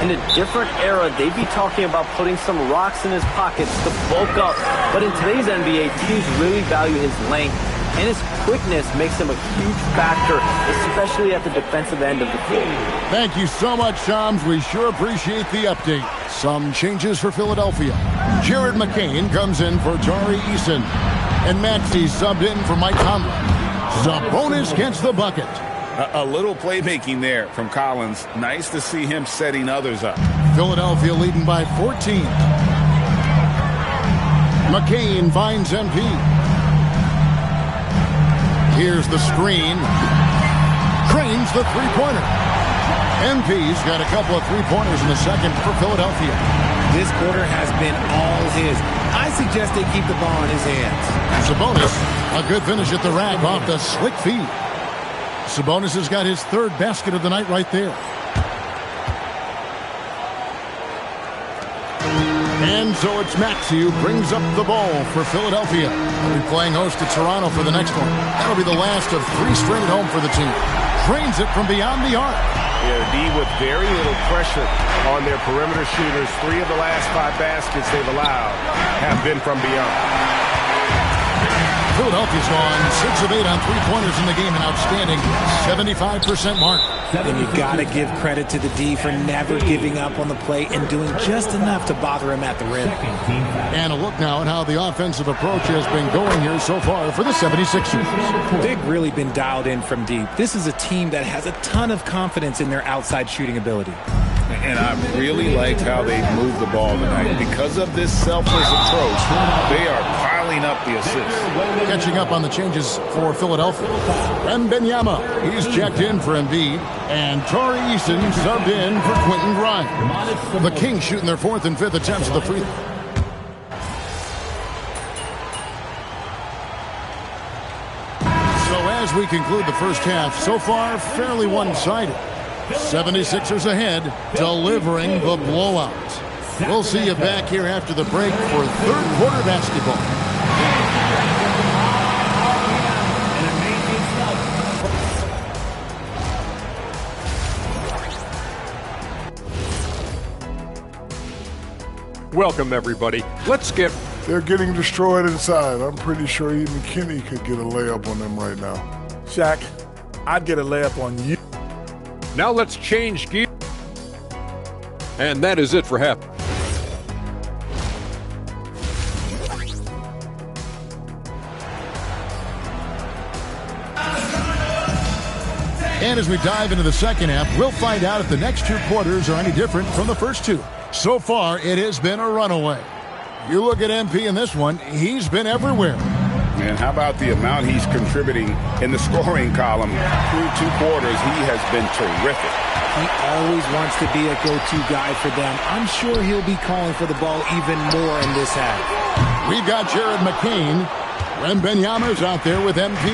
In a different era, they'd be talking about putting some rocks in his pockets to bulk up. But in today's NBA, teams really value his length, and his quickness makes him a huge factor, especially at the defensive end of the floor. Thank you so much, Shams. We sure appreciate the update. Some changes for Philadelphia. Jared McCain comes in for Tari Eason, and Maxey subbed in for Mike Conley. Sabonis gets the bucket. A little playmaking there from Collins. Nice to see him setting others up. Philadelphia leading by 14. McCain finds MP. Here's the screen. Cranes the three-pointer. MP's got a couple of three-pointers in the second for Philadelphia. This quarter has been all his. I suggest they keep the ball in his hands. Sabonis, a good finish at the rack off the slick feed. Sabonis has got his third basket of the night right there. And so it's Maxey who brings up the ball for Philadelphia. They'll be playing host to Toronto for the next one. That'll be the last of 3 straight at home for the team. Drains it from beyond the arc. Yeah, D with very little pressure on their perimeter shooters. 3 of the last 5 baskets they've allowed have been from beyond. Philadelphia's gone 6 of 8 on 3-pointers in the game, an outstanding 75% mark. And you got to give credit to the D for never giving up on the play and doing just enough to bother him at the rim. And a look now at how the offensive approach has been going here so far for the 76ers. They've really been dialed in from deep. This is a team that has a ton of confidence in their outside shooting ability. And I really liked how they moved the ball tonight. Because of this selfless approach, they are piling up the assists. Catching up on the changes for Philadelphia. Wembanyama, he's checked in for Embiid. And Tari Eason subbed in for Quentin Grimes. The Kings shooting their 4th and 5th attempts at the free throw. So as we conclude the first half, so far fairly one-sided. 76ers ahead, delivering the blowout. We'll see you back here after the break for 3rd quarter basketball. Welcome, everybody. Let's get... They're getting destroyed inside. I'm pretty sure even Kenny could get a layup on them right now. Shaq, I'd get a layup on you. Now let's change gear. And that is it for half. And as we dive into the second half, we'll find out if the next 2 quarters are any different from the first 2. So far, it has been a runaway. You look at MP in this one, he's been everywhere. And how about the amount he's contributing in the scoring column through 2 quarters? He has been terrific. He always wants to be a go-to guy for them. I'm sure he'll be calling for the ball even more in this half. We've got Jared McCain. Wembanyama's out there with MP.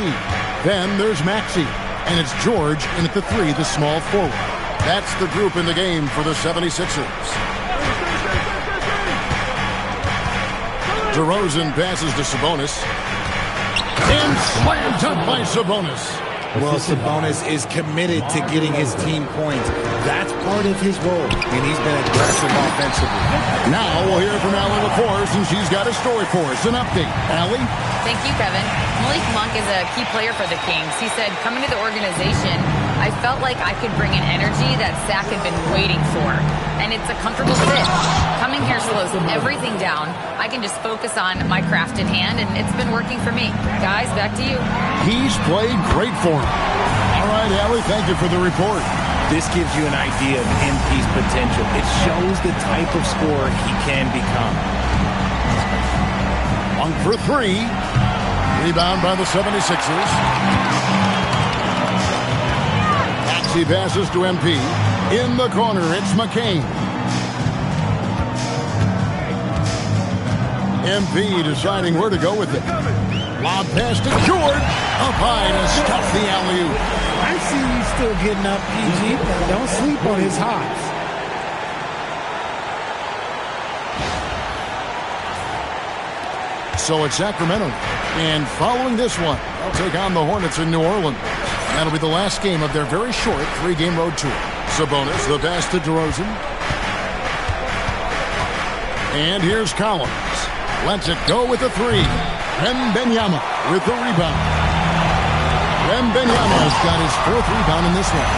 Then there's Maxey. And it's George in at the 3, the small forward. That's the group in the game for the 76ers. DeRozan passes to Sabonis. And slam dunk by Sabonis. Well, Sabonis is committed to getting his team points. That's part of his role, and he's been aggressive offensively. Now we'll hear from Allie LaForce, and she's got a story for us. An update. Allie? Thank you, Kevin. Malik Monk is a key player for the Kings. He said, coming to the organization, I felt like I could bring an energy that Zach had been waiting for. And it's a comfortable fit. Coming here slows everything down. I can just focus on my craft in hand, and it's been working for me. Guys, back to you. He's played great for him. All right, Allie, thank you for the report. This gives you an idea of MP's potential. It shows the type of scorer he can become. On for 3. Rebound by the 76ers. Maxey passes to MP. In the corner, it's McCain. MP deciding where to go with it. Lob pass to George. Up high to stuff the alley-oop. I see you still getting up, PG. Don't sleep on his hops. So it's Sacramento. And following this one, they'll take on the Hornets in New Orleans. That'll be the last game of their very short 3-game road tour. Sabonis, the pass to DeRozan. And here's Collins. Lets it go with a 3. Wembanyama with the rebound. Wembanyama's got his 4th rebound in this one.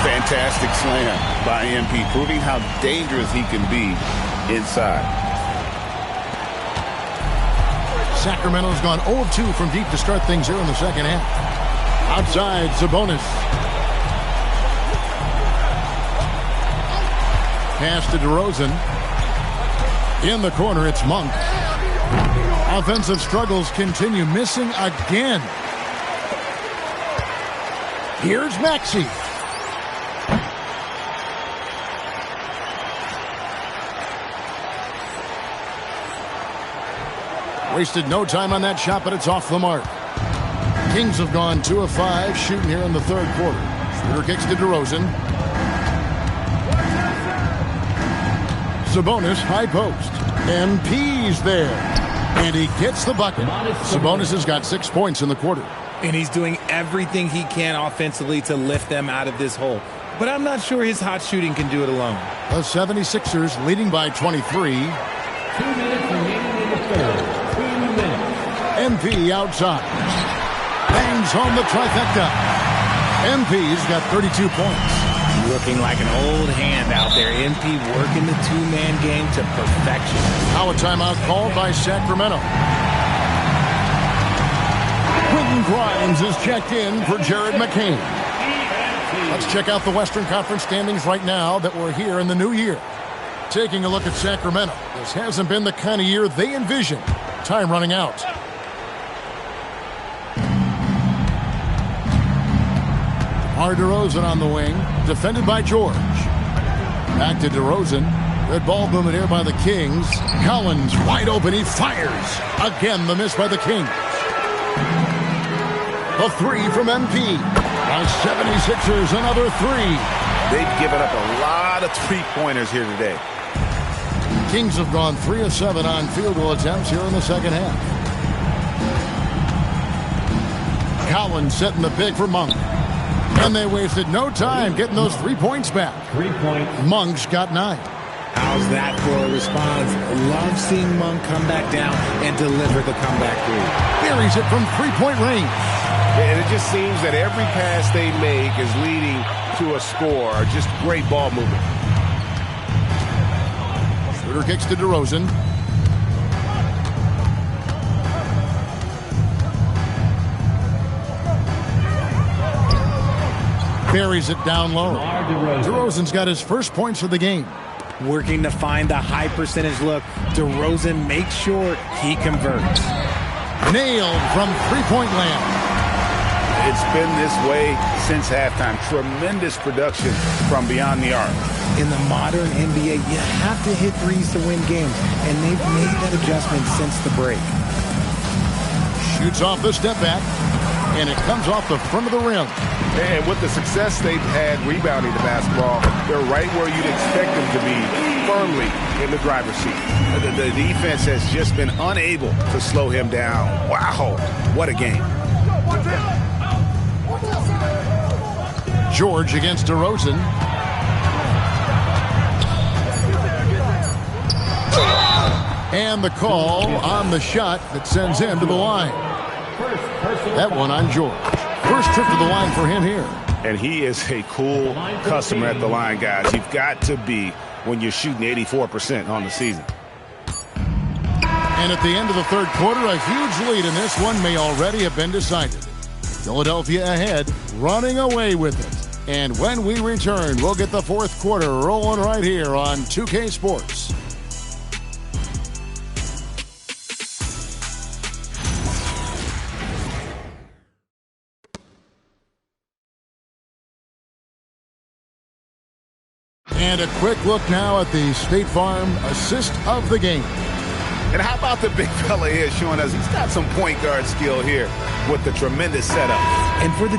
Fantastic slam by MP, proving how dangerous he can be inside. Sacramento's gone 0 of 2 from deep to start things here in the second half. Outside, Sabonis. Pass to DeRozan. In the corner, it's Monk. Offensive struggles continue, missing again. Here's Maxey. Wasted no time on that shot, but it's off the mark. Kings have gone 2 of 5 shooting here in the 3rd quarter. Shooter kicks to DeRozan. Sabonis, high post. MP's there. And he gets the bucket. Sabonis has got 6 points in the quarter. And he's doing everything he can offensively to lift them out of this hole. But I'm not sure his hot shooting can do it alone. The 76ers leading by 23. 2 minutes remaining in the third. 2 minutes. MP outside. Bangs home the trifecta. MP's got 32 points. Looking like an old hand out there. MP working the two-man game to perfection. Now a timeout called by Sacramento. Quentin Grimes is checked in for Jared McCain. Let's check out the Western Conference standings right now that we're here in the new year. Taking a look at Sacramento. This hasn't been the kind of year they envisioned. Time running out. DeMar DeRozan on the wing, defended by George. Back to DeRozan. Red ball movement here by the Kings. Collins wide open, he fires. Again, the miss by the Kings. The three from MP. By 76ers, another three. They've given up a lot of three-pointers here today. Kings have gone 3 of 7 on field goal attempts here in the second half. Collins setting the pick for Monk. And they wasted no time getting those 3 points back. 3 points. Monk's got 9. How's that for a response? Love seeing Monk come back down and deliver the comeback three. Buries it from three-point range. And it just seems that every pass they make is leading to a score. Just great ball movement. Schroeder kicks to DeRozan. Buries it down low. DeRozan's got his first points of the game. Working to find the high percentage look. DeRozan makes sure he converts. Nailed from three-point land. It's been this way since halftime. Tremendous production from beyond the arc. In the modern NBA, you have to hit threes to win games, and they've made that adjustment since the break. Shoots off the step back, and it comes off the front of the rim. And with the success they've had rebounding the basketball, they're right where you'd expect them to be, firmly in the driver's seat. The defense has just been unable to slow him down. Wow, what a game. George against DeRozan. And the call on the shot that sends him to the line. That one on George. First trip to the line for him here. And he is a cool customer at the line, guys. You've got to be when you're shooting 84% on the season. And at the end of the third quarter, a huge lead in this one may already have been decided. Philadelphia ahead, running away with it. And when we return, we'll get the fourth quarter rolling right here on 2K Sports. And a quick look now at the State Farm assist of the game. And how about the big fella here showing us he's got some point guard skill here with the tremendous setup. And for the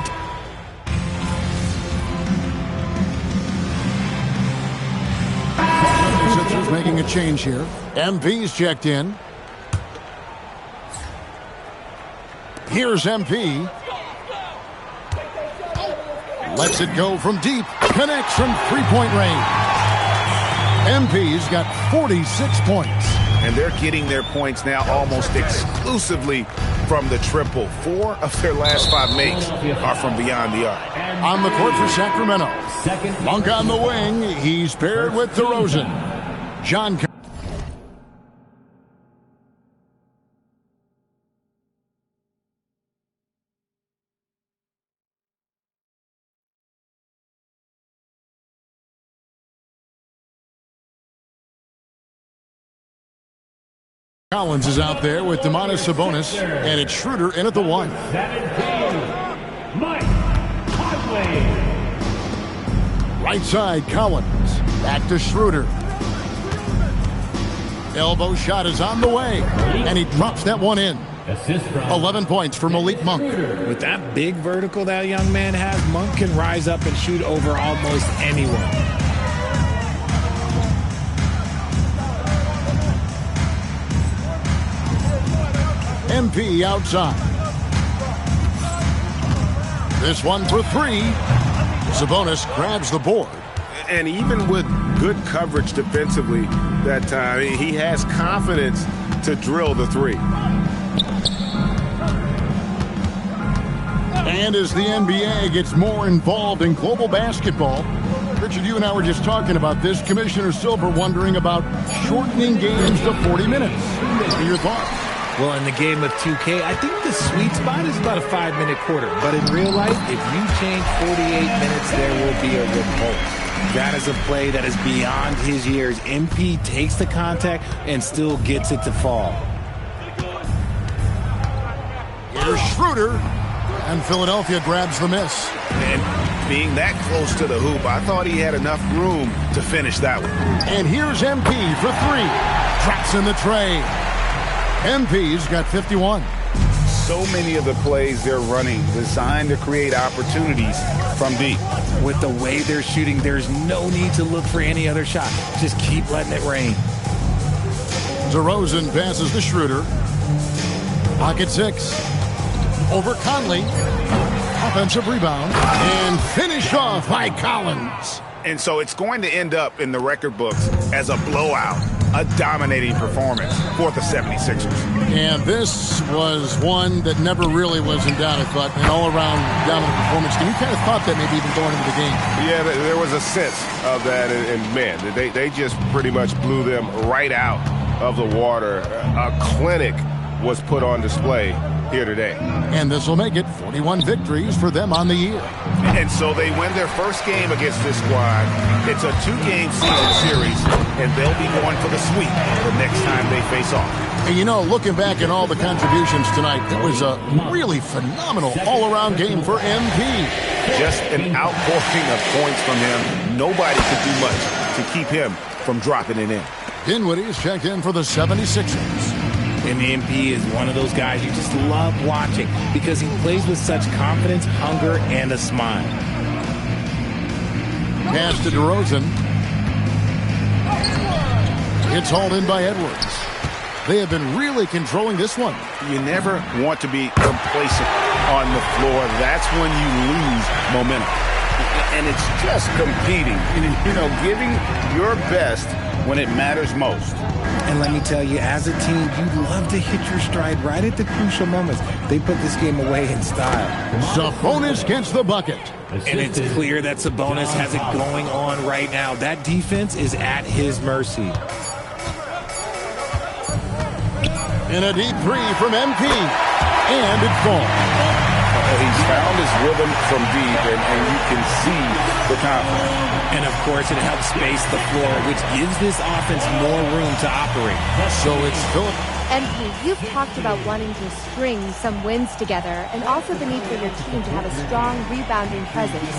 Sixers making a change here. MP's checked in. Here's MP. Lets it go from deep. Connects from three-point range. MP's got 46 points. And they're getting their points now almost exclusively from the triple. 4 of their last 5 makes are from beyond the arc. On the court for Sacramento. Monk on the wing. He's paired with DeRozan. John Collins is out there with Domantas Sabonis, and it's Schroeder in at the 1. Right side, Collins. Back to Schroeder. Elbow shot is on the way, and he drops that one in. 11 points for Malik Monk. With that big vertical that young man has, Monk can rise up and shoot over almost anyone. MP outside. This one for three. Sabonis grabs the board. And even with good coverage defensively that time, he has confidence to drill the three. And as the NBA gets more involved in global basketball, Richard, you and I were just talking about this. Commissioner Silver wondering about shortening games to 40 minutes. What are your thoughts? Well, in the game of 2K, I think the sweet spot is about a 5-minute quarter. But in real life, if you change 48 minutes, there will be a revolt. That is a play that is beyond his years. MP takes the contact and still gets it to fall. Here's Schroeder, and Philadelphia grabs the miss. And being that close to the hoop, I thought he had enough room to finish that one. And here's MP for three. Drops in the tray. MP's got 51. So many of the plays they're running designed to create opportunities from deep. With the way they're shooting, there's no need to look for any other shot. Just keep letting it rain. DeRozan passes to Schroeder. Pocket six. Over Conley. Offensive rebound. And finished off by Collins. And so it's going to end up in the record books as a blowout, a dominating performance for the 76ers. And this was one that never really was in doubt, I thought. An all-around dominant performance. And you kind of thought that maybe even going into the game. Yeah, there was a sense of that. And man, they just pretty much blew them right out of the water. A clinic was put on display here today. And this will make it 41 victories for them on the year. And so they win their first game against this squad. It's a 2-game season series, and they'll be going for the sweep the next time they face off. And you know, looking back at all the contributions tonight, it was a really phenomenal all-around game for MP. Just an outpouring of points from him. Nobody could do much to keep him from dropping it in. Dinwiddie's checked in for the 76ers. And MP is one of those guys you just love watching because he plays with such confidence, hunger, and a smile. Pass to DeRozan. It's hauled in by Edwards. They have been really controlling this one. You never want to be complacent on the floor. That's when you lose momentum. And it's just competing, giving your best when it matters most. And let me tell you, as a team, you love to hit your stride right at the crucial moments. They put this game away in style. Sabonis gets the bucket. And it's clear that Sabonis has it going on right now. That defense is at his mercy. And a deep three from MP. And it falls. He's found his rhythm from deep, and you can see the confidence. And, of course, it helps space the floor, which gives this offense more room to operate. So it's Philip. MP, you've talked about wanting to string some wins together and also the need for your team to have a strong rebounding presence.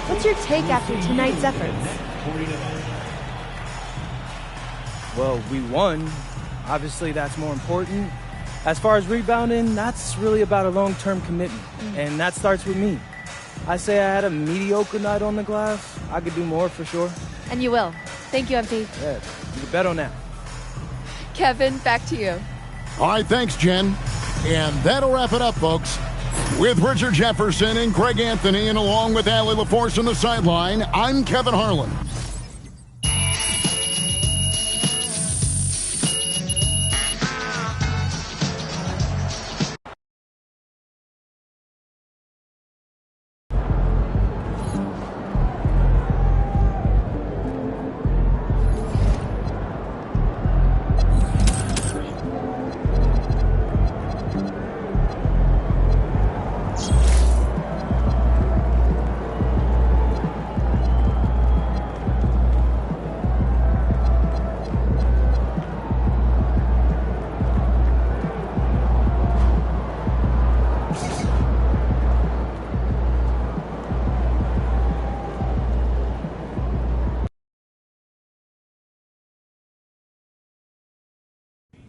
What's your take after tonight's efforts? Well, we won. Obviously, that's more important. As far as rebounding, that's really about a long-term commitment, and that starts with me. I say I had a mediocre night on the glass. I could do more for sure. And you will. Thank you, MP. Yeah, you can bet on that. Kevin, back to you. All right, thanks, Jen. And that'll wrap it up, folks. With Richard Jefferson and Craig Anthony, and along with Allie LaForce on the sideline, I'm Kevin Harlan.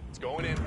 It's going in.